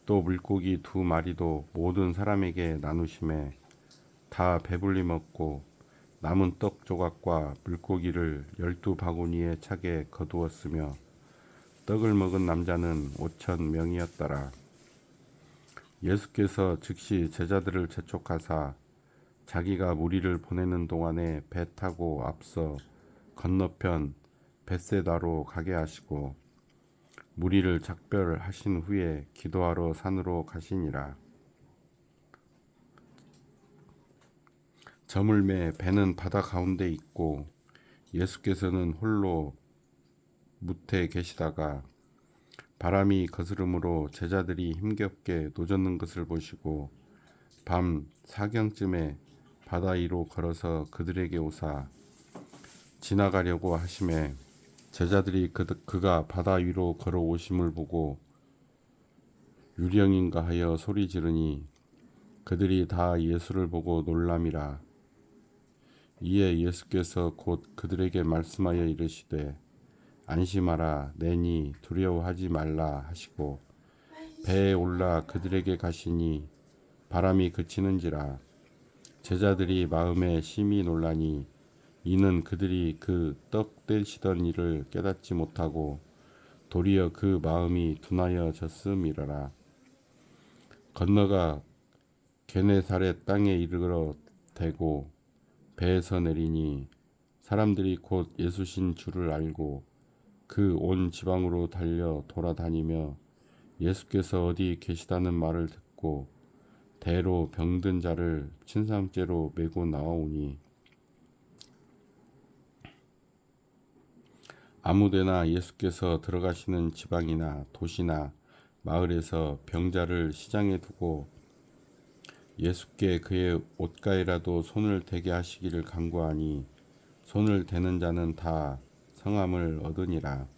또 물고기 2마리도 모든 사람에게 나누심에 다 배불리 먹고 남은 떡 조각과 물고기를 12바구니에 차게 거두었으며 떡을 먹은 남자는 5천 명이었더라. 예수께서 즉시 제자들을 재촉하사 자기가 무리를 보내는 동안에 배 타고 앞서 건너편 벳세다로 가게 하시고 무리를 작별하신 후에 기도하러 산으로 가시니라. 저물매 배는 바다 가운데 있고 예수께서는 홀로 무태 계시다가 바람이 거스름으로 제자들이 힘겹게 노젓는 것을 보시고 밤 사경쯤에 바다 위로 걸어서 그들에게 오사 지나가려고 하심에 제자들이 그가 바다 위로 걸어오심을 보고 유령인가 하여 소리 지르니 그들이 다 예수를 보고 놀람이라. 이에 예수께서 곧 그들에게 말씀하여 이르시되 안심하라 내니 두려워하지 말라 하시고 배에 올라 그들에게 가시니 바람이 그치는지라. 제자들이 마음에 심히 놀라니 이는 그들이 그 떡 떼시던 일을 깨닫지 못하고 도리어 그 마음이 둔하여졌음이러라. 건너가 게네사렛 땅에 이르러 대고 배에서 내리니 사람들이 곧 예수신 줄을 알고 그 온 지방으로 달려 돌아다니며 예수께서 어디 계시다는 말을 듣고 대로 병든 자를 침상째로 메고 나오니 아무데나 예수께서 들어가시는 지방이나 도시나 마을에서 병자를 시장에 두고 예수께 그의 옷가에라도 손을 대게 하시기를 간구하니 손을 대는 자는 다 성함을 얻으니라.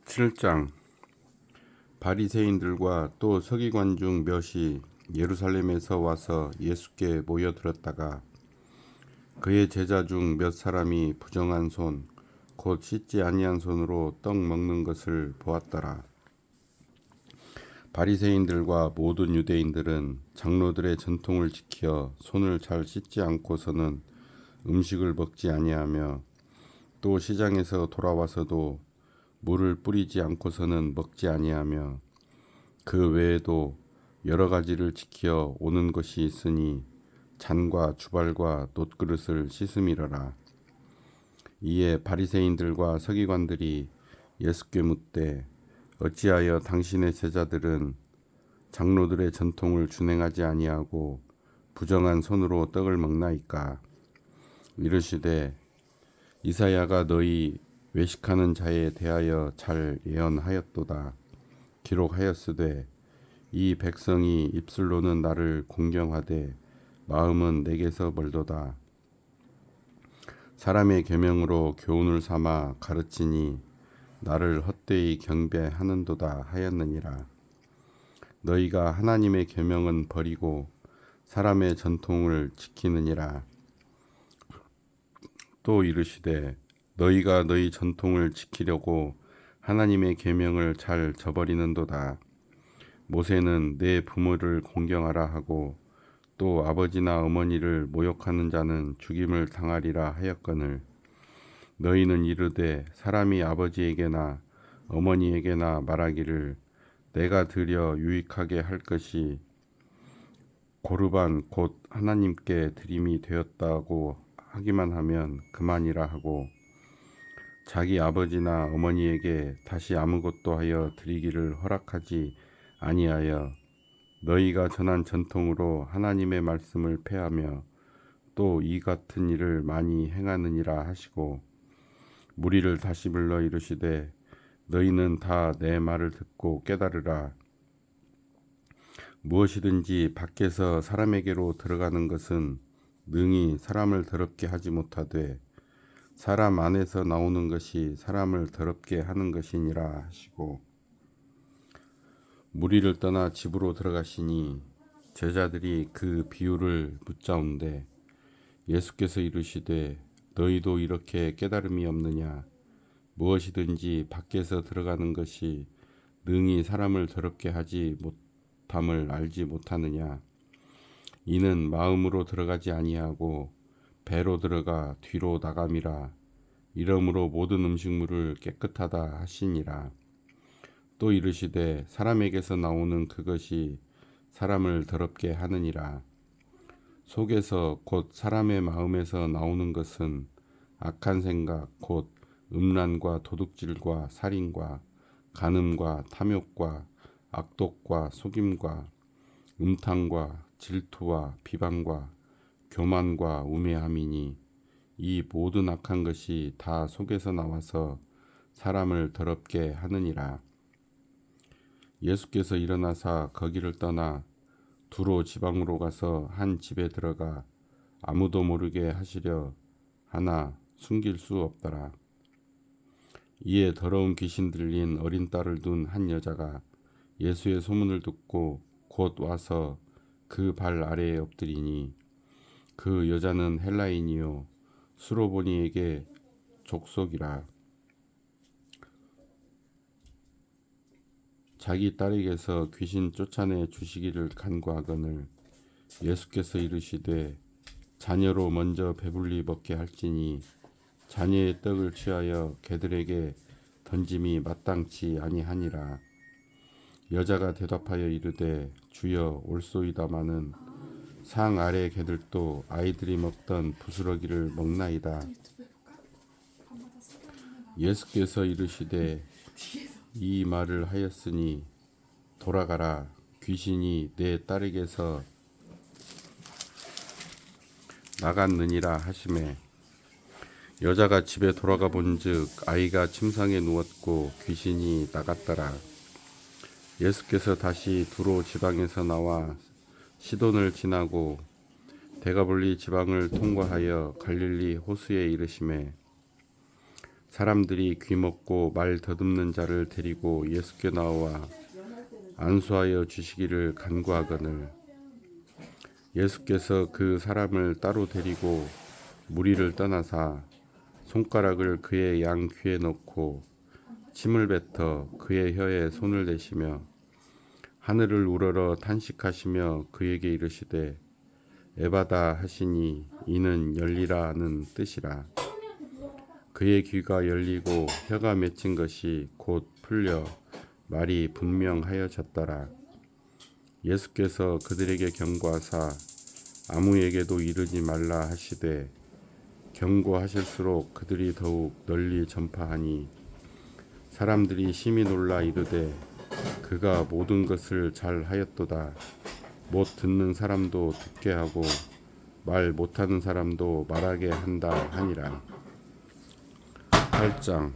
7장. 바리새인들과 또 서기관 중 몇이 예루살렘에서 와서 예수께 모여들었다가 그의 제자 중 몇 사람이 부정한 손 곧 씻지 아니한 손으로 떡 먹는 것을 보았더라. 바리새인들과 모든 유대인들은 장로들의 전통을 지켜 손을 잘 씻지 않고서는 음식을 먹지 아니하며 또 시장에서 돌아와서도 물을 뿌리지 않고서는 먹지 아니하며 그 외에도 여러 가지를 지켜 오는 것이 있으니 잔과 주발과 놋그릇을 씻음이러라. 이에 바리새인들과 서기관들이 예수께 묻되 어찌하여 당신의 제자들은 장로들의 전통을 준행하지 아니하고 부정한 손으로 떡을 먹나이까? 이르시되 이사야가 너희 외식하는 자에 대하여 잘 예언하였도다. 기록하였으되 이 백성이 입술로는 나를 공경하되 마음은 내게서 멀도다. 사람의 계명으로 교훈을 삼아 가르치니 나를 헛되이 경배하는도다 하였느니라. 너희가 하나님의 계명은 버리고 사람의 전통을 지키느니라. 또 이르시되 너희가 너희 전통을 지키려고 하나님의 계명을 잘 저버리는도다. 모세는 내 부모를 공경하라 하고 또 아버지나 어머니를 모욕하는 자는 죽임을 당하리라 하였거늘 너희는 이르되 사람이 아버지에게나 어머니에게나 말하기를 내가 드려 유익하게 할 것이 고르반 곧 하나님께 드림이 되었다고 하기만 하면 그만이라 하고 자기 아버지나 어머니에게 다시 아무것도 하여 드리기를 허락하지 아니하여 너희가 전한 전통으로 하나님의 말씀을 폐하며 또 이 같은 일을 많이 행하느니라 하시고 무리를 다시 불러 이르시되 너희는 다 내 말을 듣고 깨달으라. 무엇이든지 밖에서 사람에게로 들어가는 것은 능히 사람을 더럽게 하지 못하되 사람 안에서 나오는 것이 사람을 더럽게 하는 것이니라 하시고 무리를 떠나 집으로 들어가시니 제자들이 그 비유를 묻자온데 예수께서 이르시되 너희도 이렇게 깨달음이 없느냐? 무엇이든지 밖에서 들어가는 것이 능히 사람을 더럽게 하지 못함을 알지 못하느냐? 이는 마음으로 들어가지 아니하고 배로 들어가 뒤로 나감이라. 이러므로 모든 음식물을 깨끗하다 하시니라. 또 이르시되 사람에게서 나오는 그것이 사람을 더럽게 하느니라. 속에서 곧 사람의 마음에서 나오는 것은 악한 생각 곧 음란과 도둑질과 살인과 간음과 탐욕과 악독과 속임과 음탕과 질투와 비방과 교만과 우매함이니 이 모든 악한 것이 다 속에서 나와서 사람을 더럽게 하느니라. 예수께서 일어나사 거기를 떠나 두로 지방으로 가서 한 집에 들어가 아무도 모르게 하시려 하나 숨길 수 없더라. 이에 더러운 귀신 들린 어린 딸을 둔 한 여자가 예수의 소문을 듣고 곧 와서 그 발 아래에 엎드리니 그 여자는 헬라인이요 수로보니에게 족속이라. 자기 딸에게서 귀신 쫓아내 주시기를 간구하거늘 예수께서 이르시되 자녀로 먼저 배불리 먹게 할지니 자녀의 떡을 취하여 개들에게 던짐이 마땅치 아니하니라. 여자가 대답하여 이르되 주여 올소이다마는 상 아래 개들도 아이들이 먹던 부스러기를 먹나이다. 예수께서 이르시되 이 말을 하였으니 돌아가라 귀신이 내 딸에게서 나갔느니라 하시매 여자가 집에 돌아가 본즉 아이가 침상에 누웠고 귀신이 나갔더라. 예수께서 다시 두로 지방에서 나와 시돈을 지나고 데가볼리 지방을 통과하여 갈릴리 호수에 이르시매 사람들이 귀먹고 말 더듬는 자를 데리고 예수께 나와 안수하여 주시기를 간구하거늘 예수께서 그 사람을 따로 데리고 무리를 떠나사 손가락을 그의 양 귀에 넣고 침을 뱉어 그의 혀에 손을 대시며 하늘을 우러러 탄식하시며 그에게 이르시되 에바다 하시니 이는 열리라는 뜻이라. 그의 귀가 열리고 혀가 맺힌 것이 곧 풀려 말이 분명하여졌더라. 예수께서 그들에게 경고하사 아무에게도 이르지 말라 하시되 경고하실수록 그들이 더욱 널리 전파하니 사람들이 심히 놀라 이르되 그가 모든 것을 잘 하였도다. 못 듣는 사람도 듣게 하고 말 못하는 사람도 말하게 한다 하니라. 8장.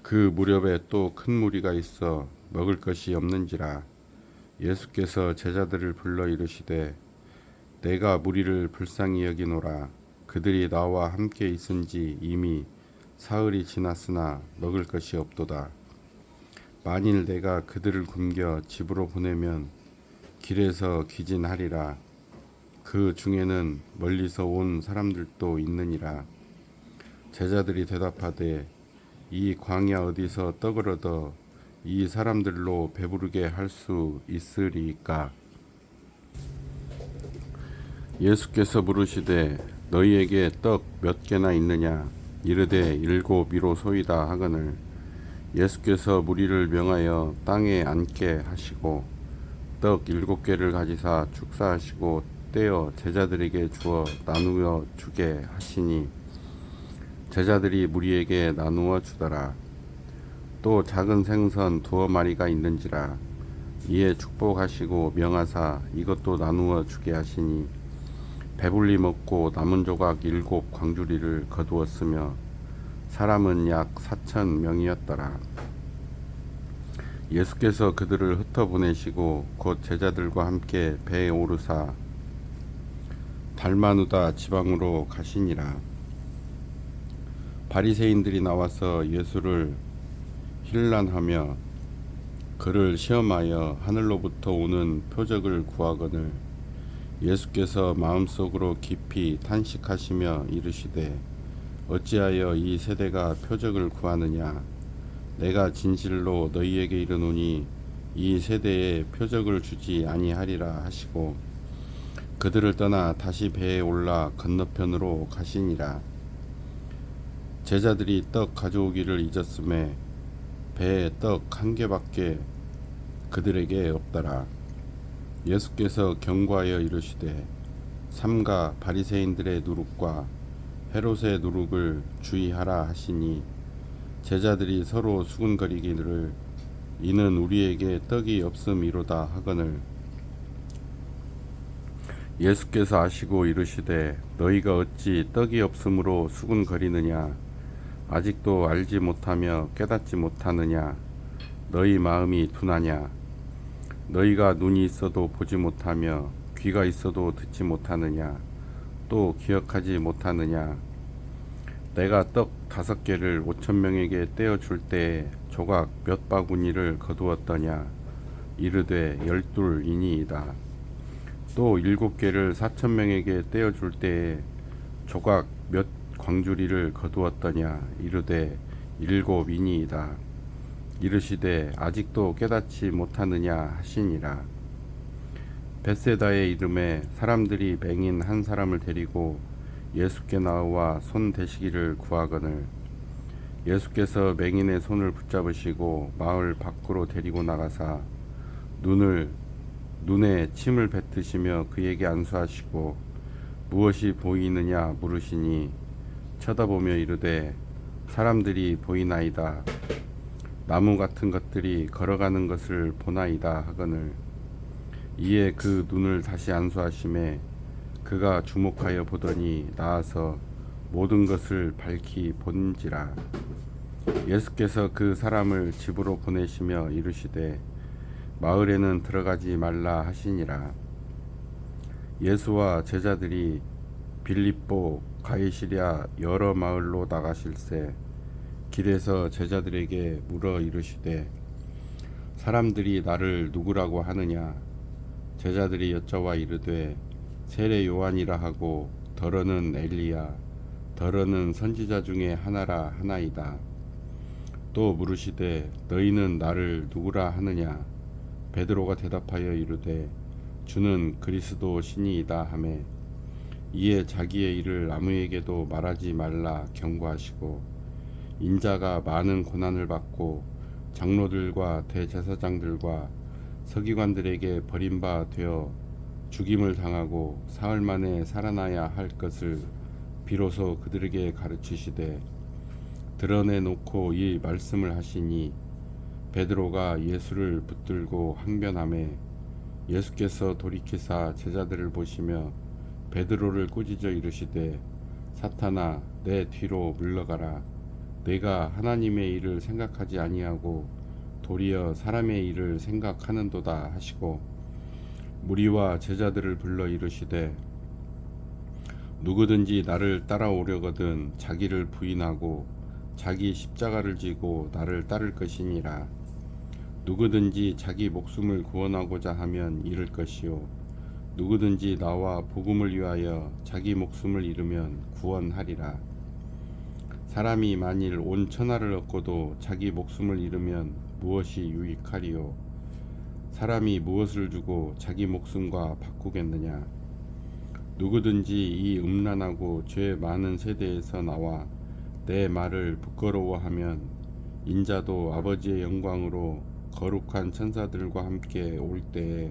그 무렵에 또 큰 무리가 있어 먹을 것이 없는지라 예수께서 제자들을 불러 이르시되 내가 무리를 불쌍히 여기노라. 그들이 나와 함께 있은지 이미 사흘이 지났으나 먹을 것이 없도다. 만일 내가 그들을 굶겨 집으로 보내면 길에서 기진하리라. 그 중에는 멀리서 온 사람들도 있느니라. 제자들이 대답하되 이 광야 어디서 떡을 얻어 이 사람들로 배부르게 할 수 있으리까? 예수께서 물으시되 너희에게 떡 몇 개나 있느냐? 이르되 7이로소이다 하거늘 예수께서 무리를 명하여 땅에 앉게 하시고 떡 7개를 가지사 축사하시고 떼어 제자들에게 주어 나누어 주게 하시니 제자들이 무리에게 나누어 주더라. 또 작은 생선 2마리가 있는지라 이에 축복하시고 명하사 이것도 나누어 주게 하시니 배불리 먹고 남은 조각 7 광주리를 거두었으며 사람은 약 4,000명이었더라. 예수께서 그들을 흩어보내시고 곧 제자들과 함께 배에 오르사 달마누다 지방으로 가시니라. 바리새인들이 나와서 예수를 힐난하며 그를 시험하여 하늘로부터 오는 표적을 구하거늘 예수께서 마음속으로 깊이 탄식하시며 이르시되 어찌하여 이 세대가 표적을 구하느냐? 내가 진실로 너희에게 이르노니 이 세대에 표적을 주지 아니하리라 하시고 그들을 떠나 다시 배에 올라 건너편으로 가시니라. 제자들이 떡 가져오기를 잊었음에 배에 떡 한 개밖에 그들에게 없더라. 예수께서 경고하여 이르시되 삼가 바리새인들의 누룩과 헤롯의 누룩을 주의하라 하시니 제자들이 서로 수군거리기를 이는 우리에게 떡이 없음이로다 하거늘 예수께서 아시고 이르시되 너희가 어찌 떡이 없음으로 수군거리느냐 아직도 알지 못하며 깨닫지 못하느냐 너희 마음이 둔하냐 너희가 눈이 있어도 보지 못하며 귀가 있어도 듣지 못하느냐 또 기억하지 못하느냐 내가 떡 5개를 5,000명에게 떼어 줄 때에 조각 몇 바구니를 거두었더냐 이르되 12이니이다. 또 7개를 4,000명에게 떼어 줄 때에 조각 몇 광주리를 거두었더냐 이르되 7이니이다. 이르시되 아직도 깨닫지 못하느냐 하시니라. 벳세다의 이름에 사람들이 맹인 한 사람을 데리고 예수께 나와 손 대시기를 구하거늘 예수께서 맹인의 손을 붙잡으시고 마을 밖으로 데리고 나가사 눈에 침을 뱉으시며 그에게 안수하시고 무엇이 보이느냐 물으시니 쳐다보며 이르되 사람들이 보이나이다. 나무 같은 것들이 걸어가는 것을 보나이다 하거늘 이에 그 눈을 다시 안수하심에 그가 주목하여 보더니 나아서 모든 것을 밝히 본지라. 예수께서 그 사람을 집으로 보내시며 이르시되 마을에는 들어가지 말라 하시니라. 예수와 제자들이 빌립보 가이시랴 여러 마을로 나가실새 길에서 제자들에게 물어 이르시되 사람들이 나를 누구라고 하느냐 제자들이 여쭤와 이르되 세례 요한이라 하고 더러는 엘리야 더러는 선지자 중에 하나라 하나이다. 또 물으시되 너희는 나를 누구라 하느냐 베드로가 대답하여 이르되 주는 그리스도 신이이다 하매 이에 자기의 일을 아무에게도 말하지 말라 경고하시고 인자가 많은 고난을 받고 장로들과 대제사장들과 서기관들에게 버림바 되어 죽임을 당하고 사흘 만에 살아나야 할 것을 비로소 그들에게 가르치시되 드러내놓고 이 말씀을 하시니 베드로가 예수를 붙들고 항변하매 예수께서 돌이키사 제자들을 보시며 베드로를 꾸짖어 이르시되 사탄아 내 뒤로 물러가라 내가 하나님의 일을 생각하지 아니하고 도리어 사람의 일을 생각하는도다 하시고 무리와 제자들을 불러 이르시되 누구든지 나를 따라오려거든 자기를 부인하고 자기 십자가를 지고 나를 따를 것이니라. 누구든지 자기 목숨을 구원하고자 하면 잃을 것이요 누구든지 나와 복음을 위하여 자기 목숨을 잃으면 구원하리라. 사람이 만일 온 천하를 얻고도 자기 목숨을 잃으면 무엇이 유익하리요 사람이 무엇을 주고 자기 목숨과 바꾸겠느냐. 누구든지 이 음란하고 죄 많은 세대에서 나와 내 말을 부끄러워하면 인자도 아버지의 영광으로 거룩한 천사들과 함께 올 때에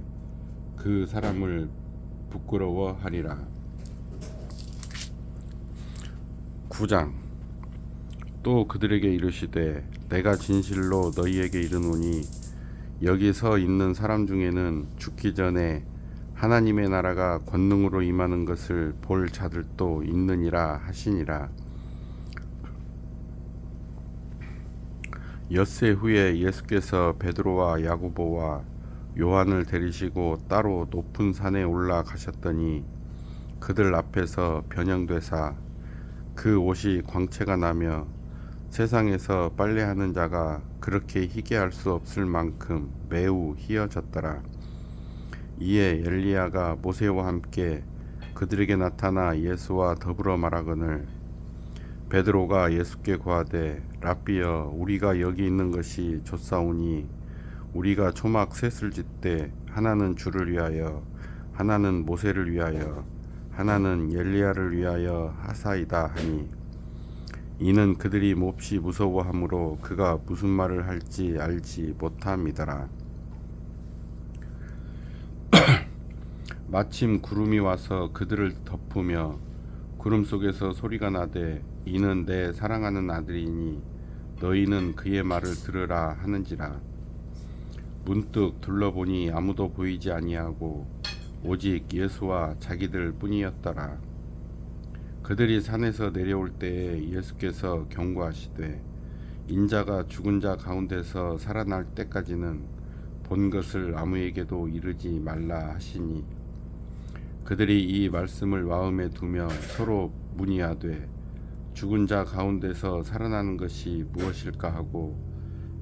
그 사람을 부끄러워하리라. 9장 또 그들에게 이르시되 내가 진실로 너희에게 이르노니 여기 서 있는 사람 중에는 죽기 전에 하나님의 나라가 권능으로 임하는 것을 볼 자들도 있느니라 하시니라. 엿새 후에 예수께서 베드로와 야고보와 요한을 데리시고 따로 높은 산에 올라가셨더니 그들 앞에서 변형되사 그 옷이 광채가 나며 세상에서 빨래하는 자가 그렇게 희게 할 수 없을 만큼 매우 희어졌더라. 이에 엘리야가 모세와 함께 그들에게 나타나 예수와 더불어 말하거늘 베드로가 예수께 고하되 랍비여 우리가 여기 있는 것이 좋사오니 우리가 초막 셋을 짓되 하나는 주를 위하여 하나는 모세를 위하여 하나는 엘리야를 위하여 하사이다 하니 이는 그들이 몹시 무서워하므로 그가 무슨 말을 할지 알지 못함이더라. 마침 구름이 와서 그들을 덮으며 구름 속에서 소리가 나되 이는 내 사랑하는 아들이니 너희는 그의 말을 들으라 하는지라. 문득 둘러보니 아무도 보이지 아니하고 오직 예수와 자기들 뿐이었더라. 그들이 산에서 내려올 때에 예수께서 경고하시되 인자가 죽은 자 가운데서 살아날 때까지는 본 것을 아무에게도 이르지 말라 하시니 그들이 이 말씀을 마음에 두며 서로 문의하되 죽은 자 가운데서 살아나는 것이 무엇일까 하고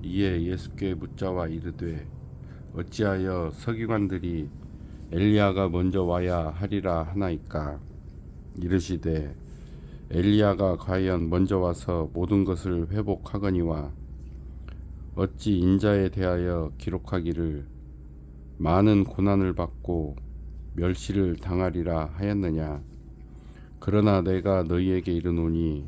이에 예수께 묻자와 이르되 어찌하여 서기관들이 엘리야가 먼저 와야 하리라 하나이까. 이르시되 엘리야가 과연 먼저 와서 모든 것을 회복하거니와 어찌 인자에 대하여 기록하기를 많은 고난을 받고 멸시를 당하리라 하였느냐. 그러나 내가 너희에게 이르노니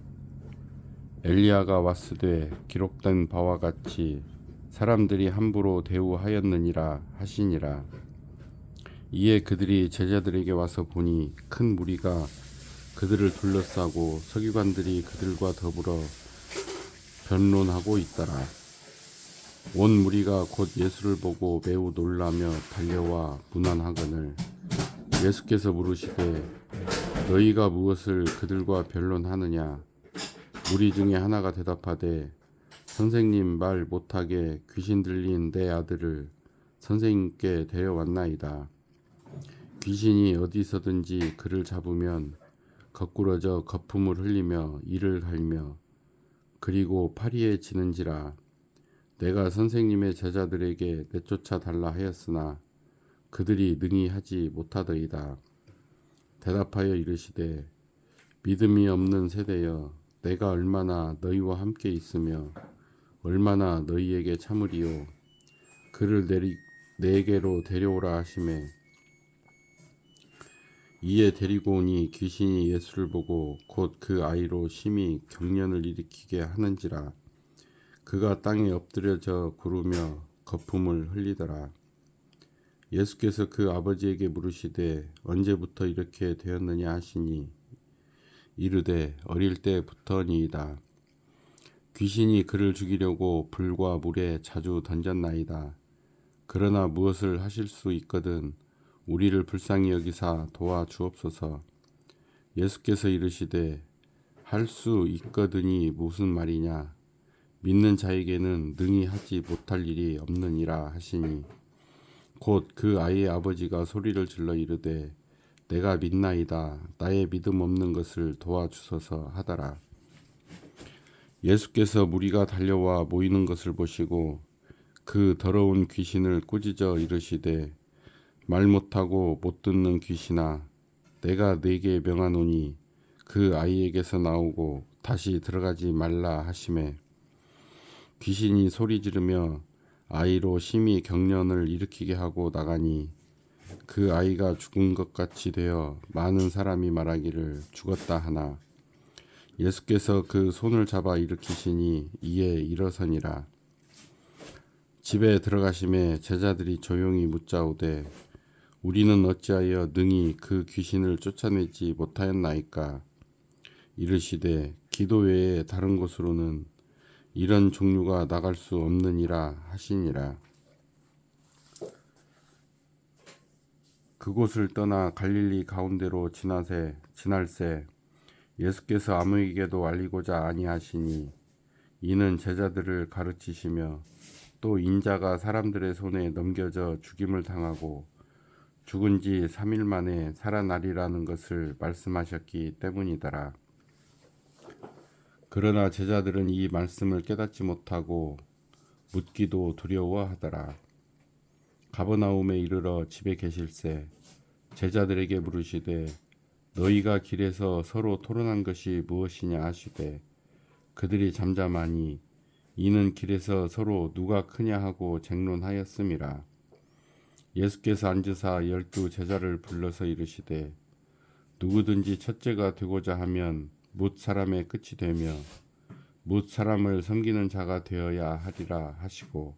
엘리야가 왔으되 기록된 바와 같이 사람들이 함부로 대우하였느니라 하시니라. 이에 그들이 제자들에게 와서 보니 큰 무리가 그들을 둘러싸고 서기관들이 그들과 더불어 변론하고 있더라. 온 무리가 곧 예수를 보고 매우 놀라며 달려와 문안하거늘 예수께서 물으시되 너희가 무엇을 그들과 변론하느냐. 무리 중에 하나가 대답하되 선생님 말 못하게 귀신 들린 내 아들을 선생님께 데려왔나이다. 귀신이 어디서든지 그를 잡으면 거꾸러져 거품을 흘리며 이를 갈며 그리고 파리에 지는지라. 내가 선생님의 제자들에게 내쫓아 달라 하였으나 그들이 능히 하지 못하더이다. 대답하여 이르시되 믿음이 없는 세대여 내가 얼마나 너희와 함께 있으며 얼마나 너희에게 참으리요. 그를 내게로 데려오라 하시매 이에 데리고 오니 귀신이 예수를 보고 곧 그 아이로 심히 경련을 일으키게 하는지라. 그가 땅에 엎드려져 구르며 거품을 흘리더라. 예수께서 그 아버지에게 물으시되 언제부터 이렇게 되었느냐 하시니 이르되 어릴 때부터니이다. 귀신이 그를 죽이려고 불과 물에 자주 던졌나이다. 그러나 무엇을 하실 수 있거든 우리를 불쌍히 여기사 도와주옵소서. 예수께서 이르시되 할 수 있거든이 무슨 말이냐. 믿는 자에게는 능히 하지 못할 일이 없느니라 하시니 곧 그 아이의 아버지가 소리를 질러 이르되 내가 믿나이다. 나의 믿음 없는 것을 도와주소서 하더라. 예수께서 무리가 달려와 모이는 것을 보시고 그 더러운 귀신을 꾸짖어 이르시되 말 못하고 못 듣는 귀신아 내가 네게 명하노니 그 아이에게서 나오고 다시 들어가지 말라 하시매 귀신이 소리 지르며 아이로 심히 경련을 일으키게 하고 나가니 그 아이가 죽은 것 같이 되어 많은 사람이 말하기를 죽었다 하나 예수께서 그 손을 잡아 일으키시니 이에 일어서니라. 집에 들어가심에 제자들이 조용히 묻자오되 우리는 어찌하여 능히 그 귀신을 쫓아내지 못하였나이까. 이르시되 기도 외에 다른 곳으로는 이런 종류가 나갈 수 없느니라 하시니라. 그곳을 떠나 갈릴리 가운데로 지날새 예수께서 아무에게도 알리고자 아니하시니 이는 제자들을 가르치시며 또 인자가 사람들의 손에 넘겨져 죽임을 당하고 죽은 지 3일 만에 살아나리라는 것을 말씀하셨기 때문이더라. 그러나 제자들은 이 말씀을 깨닫지 못하고 묻기도 두려워하더라. 가버나움에 이르러 집에 계실새 제자들에게 물으시되 너희가 길에서 서로 토론한 것이 무엇이냐 하시되 그들이 잠잠하니 이는 길에서 서로 누가 크냐 하고 쟁론하였음이라. 예수께서 앉으사 12 제자를 불러서 이르시되 누구든지 첫째가 되고자 하면 뭇 사람의 끝이 되며 뭇 사람을 섬기는 자가 되어야 하리라 하시고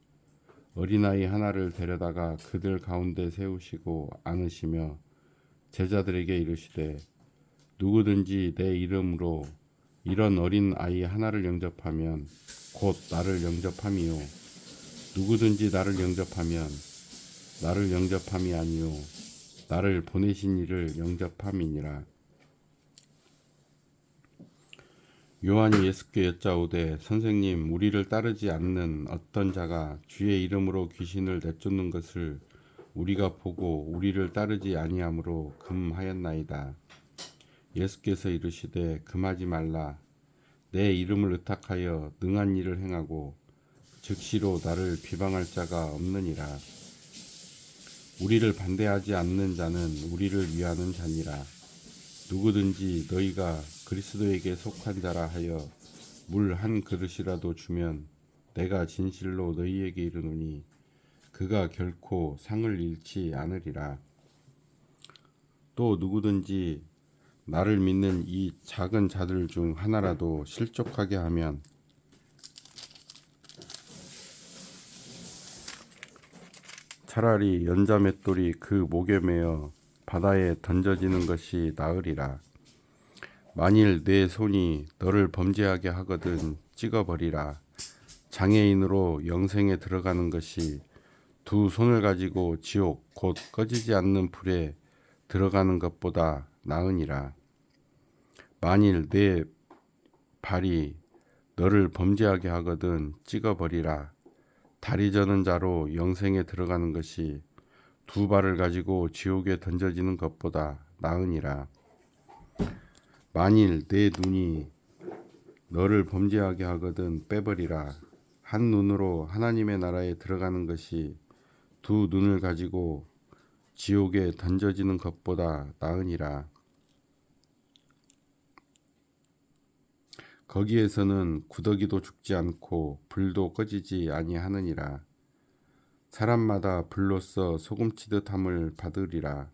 어린아이 하나를 데려다가 그들 가운데 세우시고 안으시며 제자들에게 이르시되 누구든지 내 이름으로 이런 어린 아이 하나를 영접하면 곧 나를 영접함이요 누구든지 나를 영접하면 나를 영접함이 아니요 나를 보내신 이를 영접함이니라. 요한이 예수께 여짜오되 선생님 우리를 따르지 않는 어떤 자가 주의 이름으로 귀신을 내쫓는 것을 우리가 보고 우리를 따르지 아니하므로 금하였나이다. 예수께서 이르시되 금하지 말라. 내 이름을 의탁하여 능한 일을 행하고 즉시로 나를 비방할 자가 없느니라. 우리를 반대하지 않는 자는 우리를 위하는 자니라. 누구든지 너희가 그리스도에게 속한 자라 하여 물 한 그릇이라도 주면 내가 진실로 너희에게 이르노니 그가 결코 상을 잃지 않으리라. 또 누구든지 나를 믿는 이 작은 자들 중 하나라도 실족하게 하면 차라리 연자맷돌이 그 목에 매어 바다에 던져지는 것이 나으리라. 만일 내 손이 너를 범죄하게 하거든 찍어버리라. 장애인으로 영생에 들어가는 것이 두 손을 가지고 지옥 곧 꺼지지 않는 불에 들어가는 것보다 나으니라. 만일 내 발이 너를 범죄하게 하거든 찍어버리라. 다리 저는 자로 영생에 들어가는 것이 두 발을 가지고 지옥에 던져지는 것보다 나으니라. 만일 내 눈이 너를 범죄하게 하거든 빼버리라. 한 눈으로 하나님의 나라에 들어가는 것이 두 눈을 가지고 지옥에 던져지는 것보다 나으니라. 거기에서는 구더기도 죽지 않고 불도 꺼지지 아니하느니라. 사람마다 불로써 소금치듯함을 받으리라.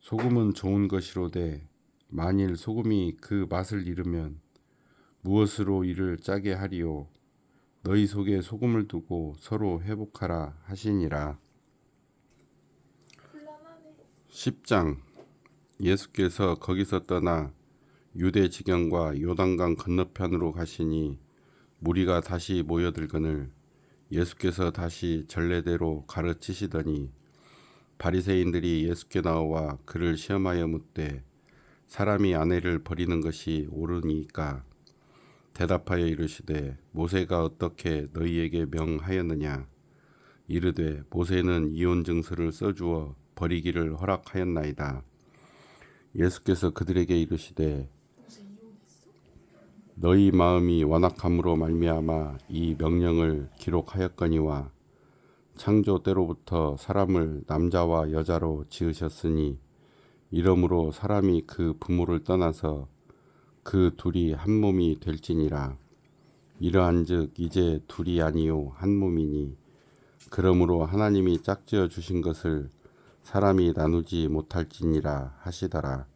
소금은 좋은 것이로되 만일 소금이 그 맛을 잃으면 무엇으로 이를 짜게 하리요. 너희 속에 소금을 두고 서로 회복하라 하시니라. 10장. 예수께서 거기서 떠나 유대 지경과 요단강 건너편으로 가시니 무리가 다시 모여들거늘 예수께서 다시 전례대로 가르치시더니 바리새인들이 예수께 나와 그를 시험하여 묻되 사람이 아내를 버리는 것이 옳으니까 대답하여 이르시되 모세가 어떻게 너희에게 명하였느냐. 이르되 모세는 이혼 증서를 써주어 버리기를 허락하였나이다. 예수께서 그들에게 이르시되 너희 마음이 완악함으로 말미암아 이 명령을 기록하였거니와 창조 때로부터 사람을 남자와 여자로 지으셨으니 이러므로 사람이 그 부모를 떠나서 그 둘이 한 몸이 될지니라. 이러한즉 이제 둘이 아니요 한 몸이니 그러므로 하나님이 짝지어 주신 것을 사람이 나누지 못할지니라 하시더라.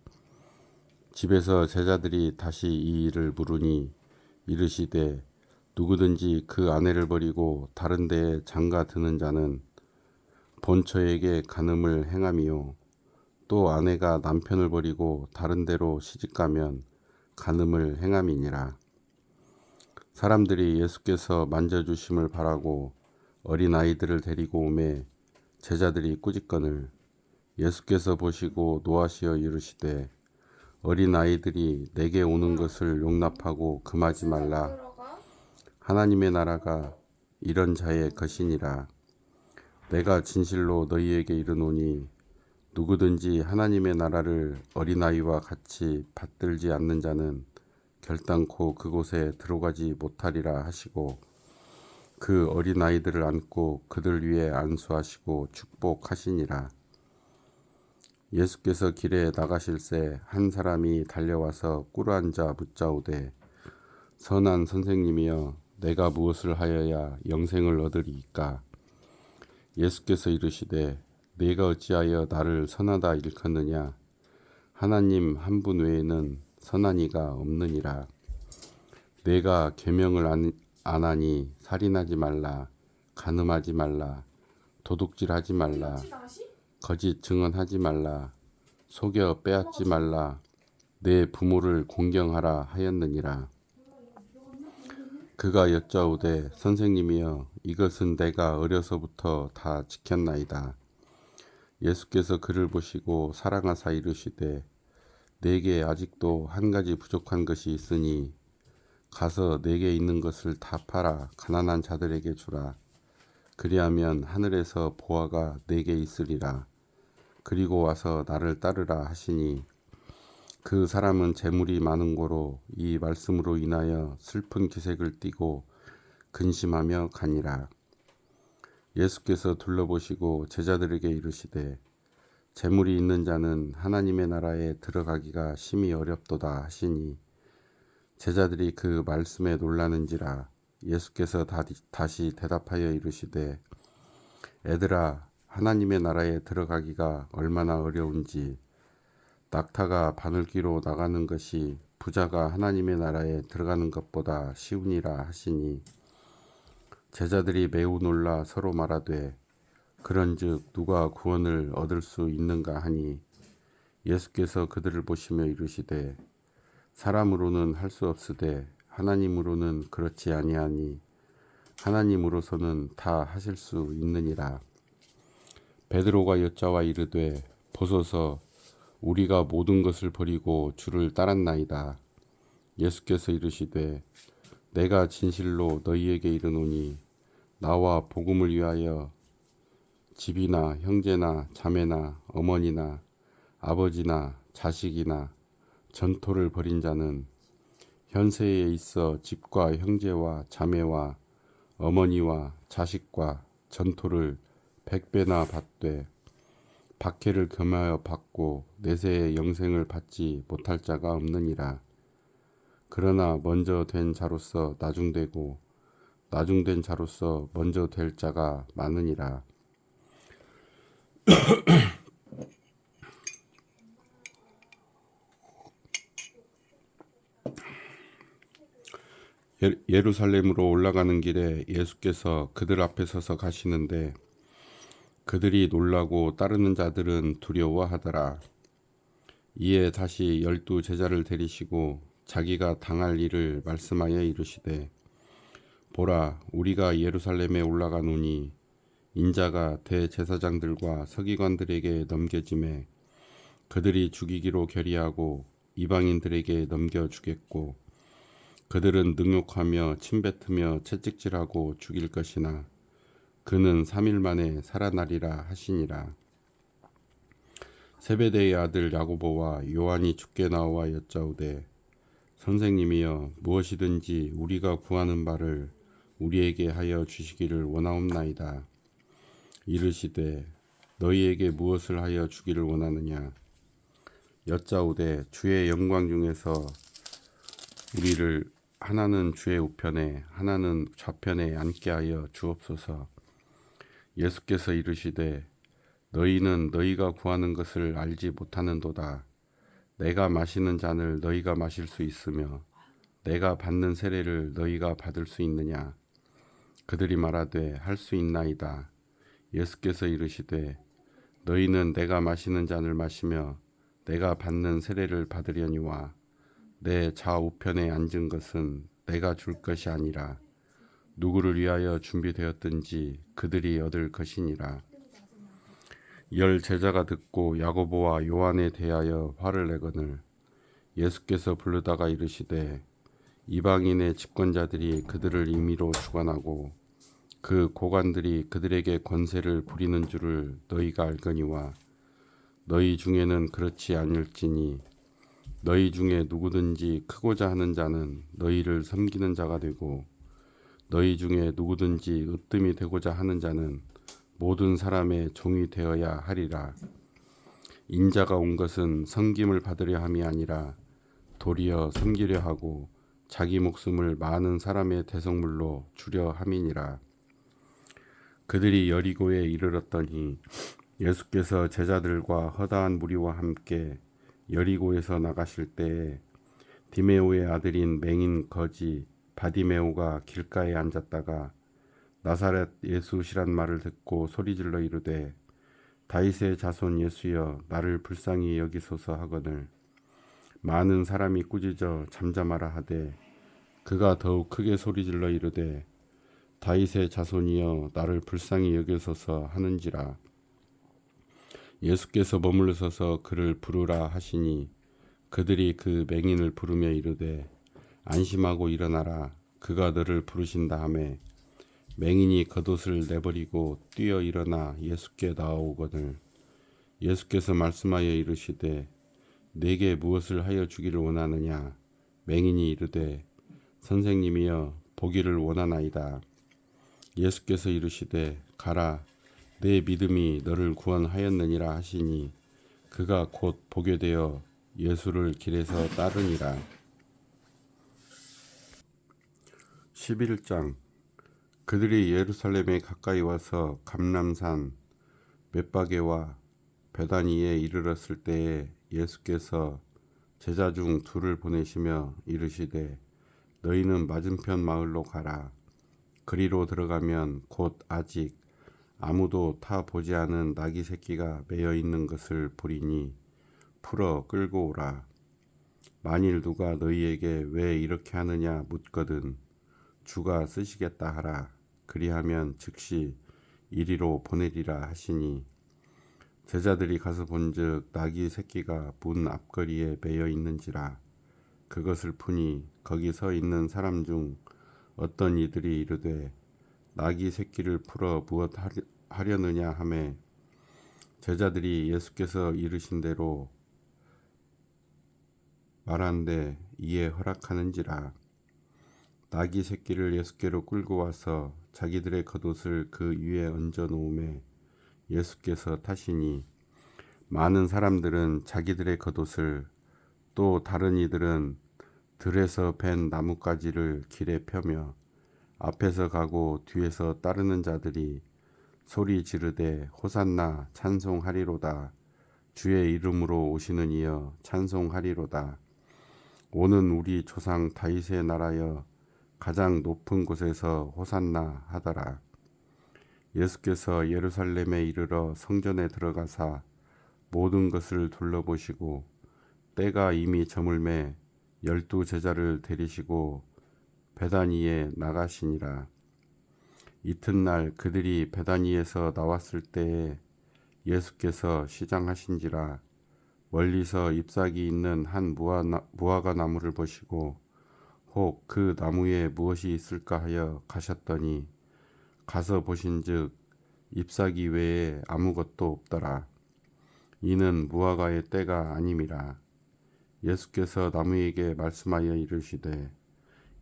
집에서 제자들이 다시 이 일을 물으니 이르시되 누구든지 그 아내를 버리고 다른 데에 장가 드는 자는 본처에게 간음을 행함이요 또 아내가 남편을 버리고 다른 데로 시집가면 간음을 행함이니라. 사람들이 예수께서 만져주심을 바라고 어린 아이들을 데리고 오매 제자들이 꾸짖거늘 예수께서 보시고 노하시어 이르시되 어린 아이들이 내게 오는 것을 용납하고 금하지 말라. 하나님의 나라가 이런 자의 것이니라. 내가 진실로 너희에게 이르노니 누구든지 하나님의 나라를 어린아이와 같이 받들지 않는 자는 결단코 그곳에 들어가지 못하리라 하시고 그 어린아이들을 안고 그들 위에 안수하시고 축복하시니라. 예수께서 길에 나가실새 한 사람이 달려와서 꿇어앉아 묻자오되 선한 선생님이여 내가 무엇을 하여야 영생을 얻으리이까. 예수께서 이르시되 네가 어찌하여 나를 선하다 일컫느냐. 하나님 한 분 외에는 선한 이가 없느니라. 내가 계명을 안 하니 살인하지 말라, 간음하지 말라, 도둑질하지 말라, 거짓 증언하지 말라, 속여 빼앗지 말라, 내 부모를 공경하라 하였느니라. 그가 여짜오되 선생님이여 이것은 내가 어려서부터 다 지켰나이다. 예수께서 그를 보시고 사랑하사 이르시되 내게 아직도 한 가지 부족한 것이 있으니 가서 내게 있는 것을 다 팔아 가난한 자들에게 주라. 그리하면 하늘에서 보화가 내게 있으리라. 그리고 와서 나를 따르라 하시니 그 사람은 재물이 많은 고로 이 말씀으로 인하여 슬픈 기색을 띠고 근심하며 가니라. 예수께서 둘러보시고 제자들에게 이르시되 재물이 있는 자는 하나님의 나라에 들어가기가 심히 어렵도다 하시니 제자들이 그 말씀에 놀라는지라. 예수께서 다시 대답하여 이르시되 애들아 하나님의 나라에 들어가기가 얼마나 어려운지 낙타가 바늘귀로 나가는 것이 부자가 하나님의 나라에 들어가는 것보다 쉬우니라 하시니 제자들이 매우 놀라 서로 말하되 그런즉 누가 구원을 얻을 수 있는가 하니 예수께서 그들을 보시며 이르시되 사람으로는 할 수 없으되 하나님으로는 그렇지 아니하니 하나님으로서는 다 하실 수 있느니라. 베드로가 여짜와 이르되 보소서 우리가 모든 것을 버리고 주를 따랐나이다. 예수께서 이르시되 내가 진실로 너희에게 이르노니 나와 복음을 위하여 집이나 형제나 자매나 어머니나 아버지나 자식이나 전토를 벌인 자는 현세에 있어 집과 형제와 자매와 어머니와 자식과 전토를 100배나 받되 박해를 겸하여 받고 내세의 영생을 받지 못할 자가 없느니라. 그러나 먼저 된 자로서 나중되고 나중된 자로서 먼저 될 자가 많으니라. 예루살렘으로 올라가는 길에 예수께서 그들 앞에 서서 가시는데 그들이 놀라고 따르는 자들은 두려워하더라. 이에 다시 12 제자를 데리시고 자기가 당할 일을 말씀하여 이르시되 보라 우리가 예루살렘에 올라가노니 인자가 대제사장들과 서기관들에게 넘겨짐에 그들이 죽이기로 결의하고 이방인들에게 넘겨주겠고 그들은 능욕하며 침뱉으며 채찍질하고 죽일 것이나 그는 3일 만에 살아나리라 하시니라. 세베대의 아들 야고보와 요한이 죽게 나와 여짜오되 선생님이여 무엇이든지 우리가 구하는 바를 우리에게 하여 주시기를 원하옵나이다. 이르시되 너희에게 무엇을 하여 주기를 원하느냐. 여짜오되 주의 영광 중에서 우리를 하나는 주의 우편에 하나는 좌편에 앉게 하여 주옵소서. 예수께서 이르시되 너희는 너희가 구하는 것을 알지 못하는도다. 내가 마시는 잔을 너희가 마실 수 있으며 내가 받는 세례를 너희가 받을 수 있느냐. 그들이 말하되 할 수 있나이다. 예수께서 이르시되 너희는 내가 마시는 잔을 마시며 내가 받는 세례를 받으려니와 내 좌우편에 앉은 것은 내가 줄 것이 아니라 누구를 위하여 준비되었든지 그들이 얻을 것이니라. 10 제자가 듣고 야고보와 요한에 대하여 화를 내거늘 예수께서 부르다가 이르시되 이방인의 집권자들이 그들을 임의로 주관하고 그 고관들이 그들에게 권세를 부리는 줄을 너희가 알거니와 너희 중에는 그렇지 아니할지니 너희 중에 누구든지 크고자 하는 자는 너희를 섬기는 자가 되고 너희 중에 누구든지 으뜸이 되고자 하는 자는 모든 사람의 종이 되어야 하리라. 인자가 온 것은 섬김을 받으려 함이 아니라 도리어 섬기려 하고 자기 목숨을 많은 사람의 대속물로 주려 함이니라. 그들이 여리고에 이르렀더니 예수께서 제자들과 허다한 무리와 함께 여리고에서 나가실 때에 디메오의 아들인 맹인 거지 바디메오가 길가에 앉았다가 나사렛 예수시란 말을 듣고 소리질러 이르되 다윗의 자손 예수여 나를 불쌍히 여기소서 하거늘 많은 사람이 꾸짖어 잠잠하라 하되 그가 더욱 크게 소리질러 이르되 다윗의 자손이여 나를 불쌍히 여기소서 하는지라. 예수께서 머물러서서 그를 부르라 하시니 그들이 그 맹인을 부르며 이르되 안심하고 일어나라 그가 너를 부르신다 하매 맹인이 겉옷을 내버리고 뛰어 일어나 예수께 나아오거늘 예수께서 말씀하여 이르시되 내게 무엇을 하여 주기를 원하느냐. 맹인이 이르되 선생님이여 보기를 원하나이다. 예수께서 이르시되 가라 내 믿음이 너를 구원하였느니라 하시니 그가 곧 보게 되어 예수를 길에서 따르니라. 11장. 그들이 예루살렘에 가까이 와서 감람산 벳바게와 베다니에 이르렀을 때에 예수께서 제자 중 둘을 보내시며 이르시되 너희는 맞은편 마을로 가라. 그리로 들어가면 곧 아직 아무도 타 보지 않은 나귀 새끼가 매여 있는 것을 보리니 풀어 끌고 오라. 만일 누가 너희에게 왜 이렇게 하느냐 묻거든 주가 쓰시겠다 하라. 그리하면 즉시 이리로 보내리라 하시니 제자들이 가서 본즉 나귀 새끼가 문 앞거리에 매여 있는지라. 그것을 푸니 거기 서 있는 사람 중 어떤 이들이 이르되 나귀 새끼를 풀어 무엇 하려느냐 하매 제자들이 예수께서 이르신 대로 말한데 이에 허락하는지라. 나귀 새끼를 예수께로 끌고 와서 자기들의 겉옷을 그 위에 얹어 놓음에 예수께서 타시니 많은 사람들은 자기들의 겉옷을 또 다른 이들은 들에서 벤 나뭇가지를 길에 펴며 앞에서 가고 뒤에서 따르는 자들이 소리 지르되 호산나 찬송하리로다. 주의 이름으로 오시는 이여 찬송하리로다. 오는 우리 조상 다윗의 나라여 가장 높은 곳에서 호산나 하더라. 예수께서 예루살렘에 이르러 성전에 들어가사 모든 것을 둘러보시고 때가 이미 저물매 12 제자를 데리시고 베다니에 나가시니라. 이튿날 그들이 베다니에서 나왔을 때에 예수께서 시장하신지라. 멀리서 잎사귀 있는 한 무화과 나무를 보시고 혹 그 나무에 무엇이 있을까 하여 가셨더니 가서 보신즉 잎사귀 외에 아무것도 없더라. 이는 무화과의 때가 아님이라. 예수께서 나무에게 말씀하여 이르시되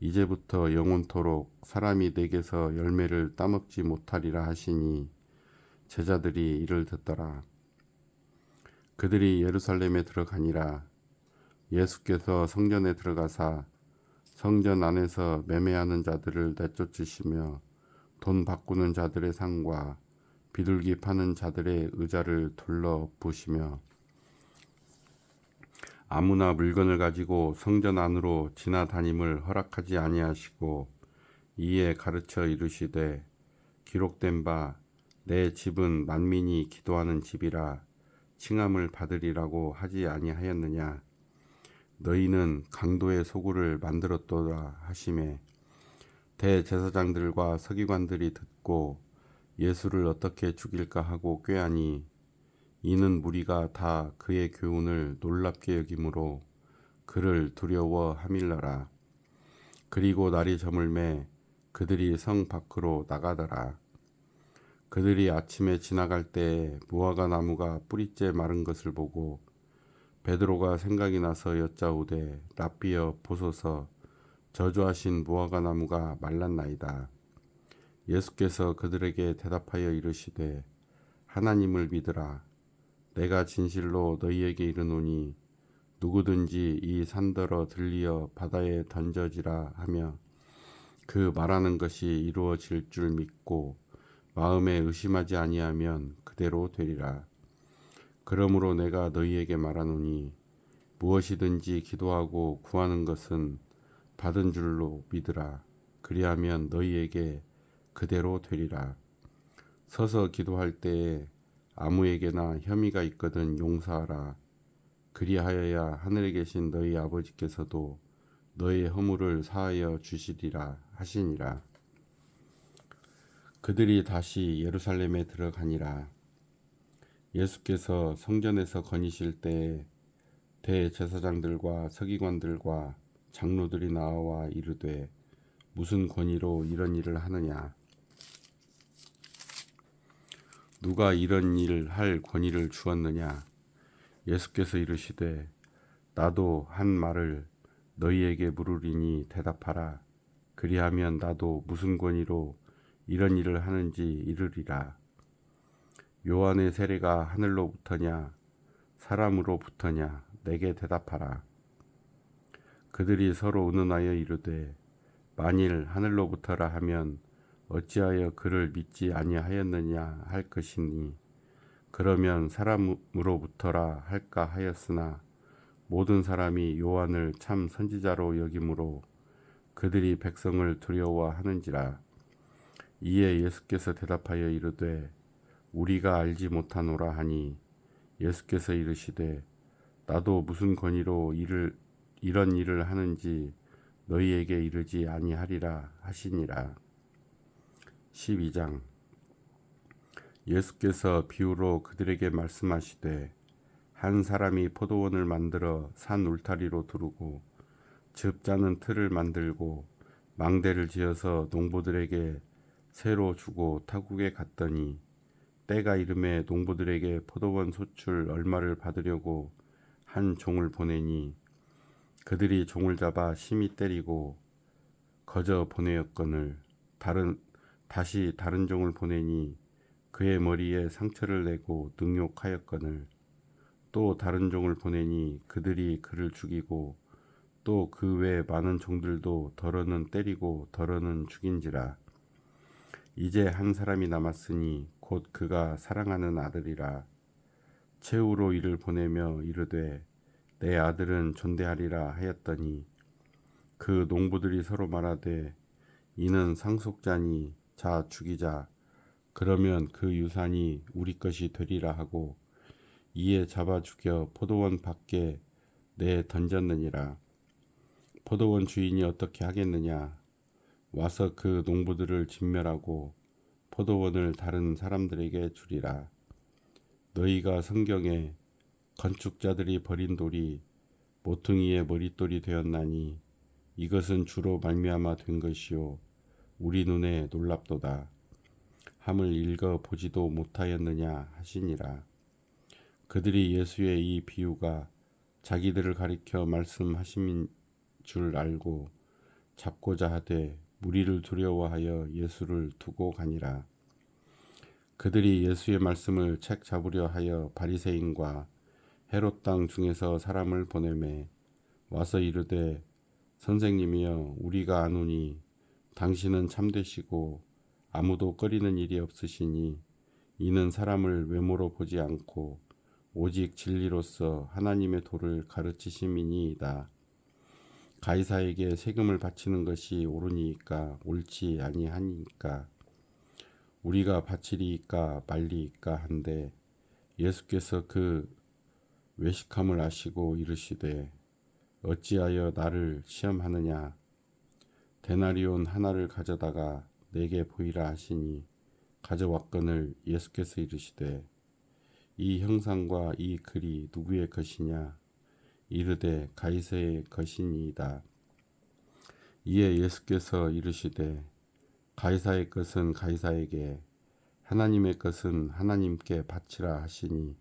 이제부터 영원토록 사람이 내게서 열매를 따먹지 못하리라 하시니 제자들이 이를 듣더라. 그들이 예루살렘에 들어가니라. 예수께서 성전에 들어가사 성전 안에서 매매하는 자들을 내쫓으시며 돈 바꾸는 자들의 상과 비둘기 파는 자들의 의자를 둘러 부시며 아무나 물건을 가지고 성전 안으로 지나다님을 허락하지 아니하시고 이에 가르쳐 이르시되 기록된 바 내 집은 만민이 기도하는 집이라 칭함을 받으리라고 하지 아니하였느냐. 너희는 강도의 소굴을 만들었도다 하시매 대제사장들과 서기관들이 듣고 예수를 어떻게 죽일까 하고 꾀하니 이는 무리가 다 그의 교훈을 놀랍게 여김으로 그를 두려워 하밀러라. 그리고 날이 저물매 그들이 성 밖으로 나가더라. 그들이 아침에 지나갈 때에 무화과 나무가 뿌리째 마른 것을 보고 베드로가 생각이 나서 여짜오되 랍비여 보소서 저주하신 무화과 나무가 말랐나이다. 예수께서 그들에게 대답하여 이르시되 하나님을 믿으라. 내가 진실로 너희에게 이르노니 누구든지 이 산더러 들리어 바다에 던져지라 하며 그 말하는 것이 이루어질 줄 믿고 마음에 의심하지 아니하면 그대로 되리라. 그러므로 내가 너희에게 말하노니 무엇이든지 기도하고 구하는 것은 받은 줄로 믿으라. 그리하면 너희에게 그대로 되리라. 서서 기도할 때에 아무에게나 혐의가 있거든 용서하라. 그리하여야 하늘에 계신 너희 아버지께서도 너의 허물을 사하여 주시리라 하시니라. 그들이 다시 예루살렘에 들어가니라. 예수께서 성전에서 거니실 때에 대제사장들과 서기관들과 장로들이 나와 이르되 무슨 권위로 이런 일을 하느냐? 누가 이런 일 할 권위를 주었느냐? 예수께서 이르시되 나도 한 말을 너희에게 물으리니 대답하라. 그리하면 나도 무슨 권위로 이런 일을 하는지 이르리라. 요한의 세례가 하늘로부터냐 사람으로부터냐 내게 대답하라. 그들이 서로 의논하여 이르되 만일 하늘로부터라 하면 어찌하여 그를 믿지 아니하였느냐 할 것이니 그러면 사람으로부터라 할까 하였으나 모든 사람이 요한을 참 선지자로 여김으로 그들이 백성을 두려워하는지라. 이에 예수께서 대답하여 이르되 우리가 알지 못하노라 하니 예수께서 이르시되 나도 무슨 권위로 이런 일을 하는지 너희에게 이르지 아니하리라 하시니라. 12장. 예수께서 비유로 그들에게 말씀하시되 한 사람이 포도원을 만들어 산 울타리로 두르고 즙 짜는 틀을 만들고 망대를 지어서 농부들에게 새로 주고 타국에 갔더니 때가 이름에 농부들에게 포도원 소출 얼마를 받으려고 한 종을 보내니 그들이 종을 잡아 심히 때리고 거저 보내었거늘 다시 다른 종을 보내니 그의 머리에 상처를 내고 능욕하였거늘 또 다른 종을 보내니 그들이 그를 죽이고 또 그 외 많은 종들도 더러는 때리고 더러는 죽인지라. 이제 한 사람이 남았으니 곧 그가 사랑하는 아들이라. 최후로 이를 보내며 이르되 내 아들은 존대하리라 하였더니 그 농부들이 서로 말하되 이는 상속자니 자 죽이자. 그러면 그 유산이 우리 것이 되리라 하고 이에 잡아 죽여 포도원 밖에 내 던졌느니라. 포도원 주인이 어떻게 하겠느냐? 와서 그 농부들을 진멸하고 포도원을 다른 사람들에게 주리라. 너희가 성경에 건축자들이 버린 돌이 모퉁이의 머릿돌이 되었나니 이것은 주로 말미암아 된 것이요 우리 눈에 놀랍도다 함을 읽어 보지도 못하였느냐 하시니라. 그들이 예수의 이 비유가 자기들을 가리켜 말씀하신 줄 알고 잡고자 하되 무리를 두려워하여 예수를 두고 가니라. 그들이 예수의 말씀을 책 잡으려 하여 바리새인과 헤롯 땅 중에서 사람을 보내매 와서 이르되 선생님이여 우리가 아노니 당신은 참되시고 아무도 꺼리는 일이 없으시니 이는 사람을 외모로 보지 않고 오직 진리로서 하나님의 도를 가르치심이니이다. 가이사에게 세금을 바치는 것이 옳으니까 옳지 아니하니까 우리가 바치리이까 말리이까 한데 예수께서 그 외식함을 아시고 이르시되 어찌하여 나를 시험하느냐. 데나리온 하나를 가져다가 내게 보이라 하시니 가져왔거늘 예수께서 이르시되 이 형상과 이 글이 누구의 것이냐. 이르되 가이사의 것이니이다. 이에 예수께서 이르시되 가이사의 것은 가이사에게 하나님의 것은 하나님께 바치라 하시니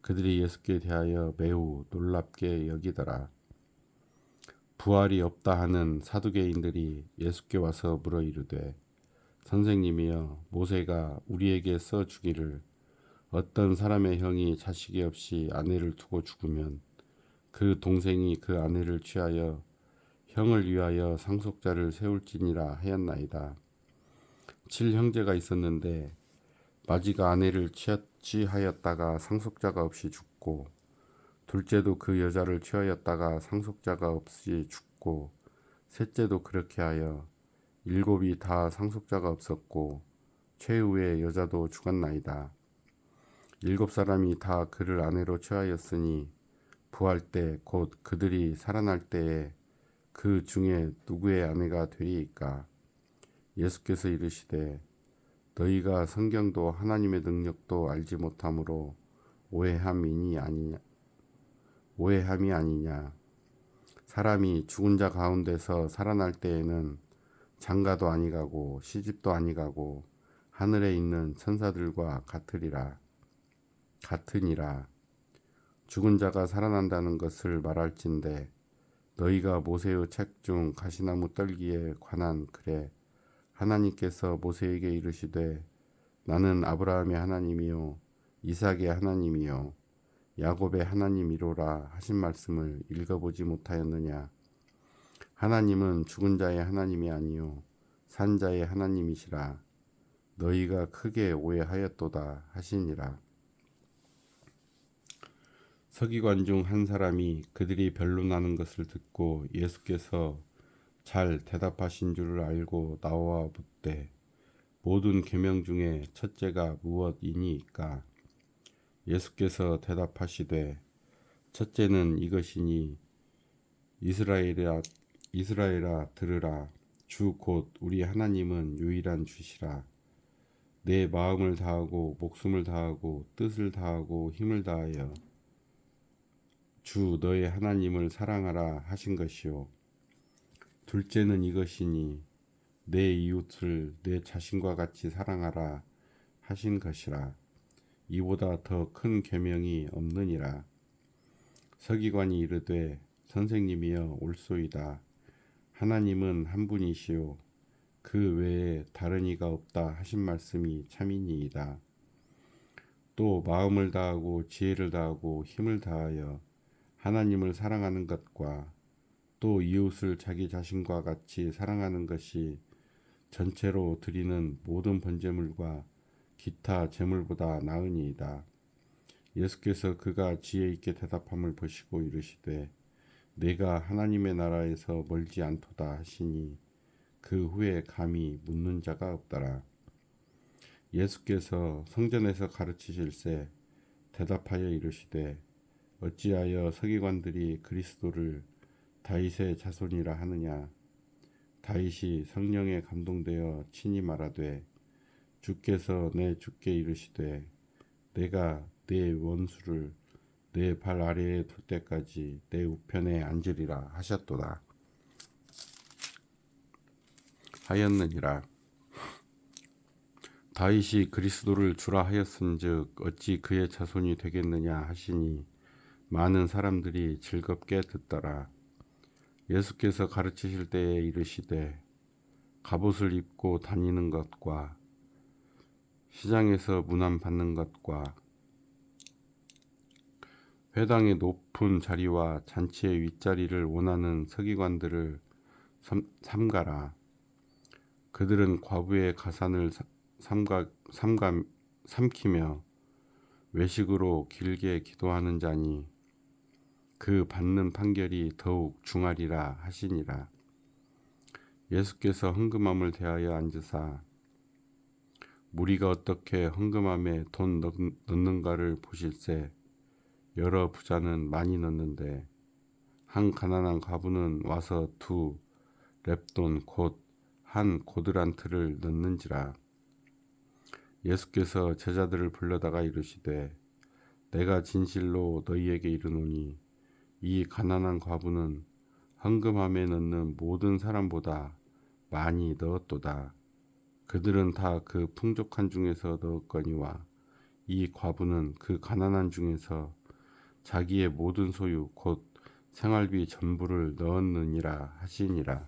그들이 예수께 대하여 매우 놀랍게 여기더라. 부활이 없다 하는 사두개인들이 예수께 와서 물어 이르되 선생님이여 모세가 우리에게 써 주기를 어떤 사람의 형이 자식이 없이 아내를 두고 죽으면 그 동생이 그 아내를 취하여 형을 위하여 상속자를 세울지니라 하였나이다. 7형제가 있었는데 마지가 아내를 취하였다가 상속자가 없이 죽고 둘째도 그 여자를 취하였다가 상속자가 없이 죽고 셋째도 그렇게 하여 일곱이 다 상속자가 없었고 최후의 여자도 죽었나이다. 일곱 사람이 다 그를 아내로 취하였으니 부활 때 곧 그들이 살아날 때에 그 중에 누구의 아내가 되리이까? 예수께서 이르시되 너희가 성경도 하나님의 능력도 알지 못함으로 오해함이 아니냐. 사람이 죽은 자 가운데서 살아날 때에는 장가도 아니가고 시집도 아니가고 하늘에 있는 천사들과 같으니라. 죽은 자가 살아난다는 것을 말할진대 너희가 모세의 책 중 가시나무 떨기에 관한 글에 하나님께서 모세에게 이르시되 나는 아브라함의 하나님이요 이삭의 하나님이요 야곱의 하나님이로라 하신 말씀을 읽어보지 못하였느냐. 하나님은 죽은 자의 하나님이 아니요 산 자의 하나님이시라. 너희가 크게 오해하였도다 하시니라. 서기관 중 한 사람이 그들이 변론하는 것을 듣고 예수께서 잘 대답하신 줄을 알고 나와 묻되 모든 계명 중에 첫째가 무엇이니까? 예수께서 대답하시되 첫째는 이것이니 이스라엘아 들으라. 주 곧 우리 하나님은 유일한 주시라. 내 마음을 다하고 목숨을 다하고 뜻을 다하고 힘을 다하여 주 너의 하나님을 사랑하라 하신 것이요. 둘째는 이것이니 내 이웃을 내 자신과 같이 사랑하라 하신 것이라. 이보다 더 큰 계명이 없느니라. 서기관이 이르되 선생님이여 옳소이다. 하나님은 한 분이시요 그 외에 다른 이가 없다 하신 말씀이 참이니이다. 또 마음을 다하고 지혜를 다하고 힘을 다하여 하나님을 사랑하는 것과 또 이웃을 자기 자신과 같이 사랑하는 것이 전체로 드리는 모든 번제물과 기타 제물보다 나으니이다. 예수께서 그가 지혜 있게 대답함을 보시고 이르시되 내가 하나님의 나라에서 멀지 않도다 하시니 그 후에 감히 묻는 자가 없더라. 예수께서 성전에서 가르치실세 대답하여 이르시되 어찌하여 서기관들이 그리스도를 다윗의 자손이라 하느냐. 다윗이 성령에 감동되어 친히 말하되 주께서 내 주께 이르시되 내가 내 원수를 내 발 아래에 둘 때까지 내 우편에 앉으리라 하셨도다 하였느니라. 다윗이 그리스도를 주라 하였은즉 어찌 그의 자손이 되겠느냐 하시니 많은 사람들이 즐겁게 듣더라. 예수께서 가르치실 때에 이르시되 갑옷을 입고 다니는 것과 시장에서 문안 받는 것과 회당의 높은 자리와 잔치의 윗자리를 원하는 서기관들을 삼가라. 그들은 과부의 가산을 삼키며 외식으로 길게 기도하는 자니 그 받는 판결이 더욱 중하리라 하시니라. 예수께서 헌금함을 대하여 앉으사 무리가 어떻게 헌금함에 돈 넣는가를 보실세 여러 부자는 많이 넣는데 한 가난한 과부는 와서 2렙돈 곧 한 고드란트를 넣는지라. 예수께서 제자들을 불러다가 이르시되 내가 진실로 너희에게 이르노니 이 가난한 과부는 헌금함에 넣는 모든 사람보다 많이 넣었도다. 그들은 다 그 풍족한 중에서 넣었거니와 이 과부는 그 가난한 중에서 자기의 모든 소유 곧 생활비 전부를 넣었느니라 하시니라.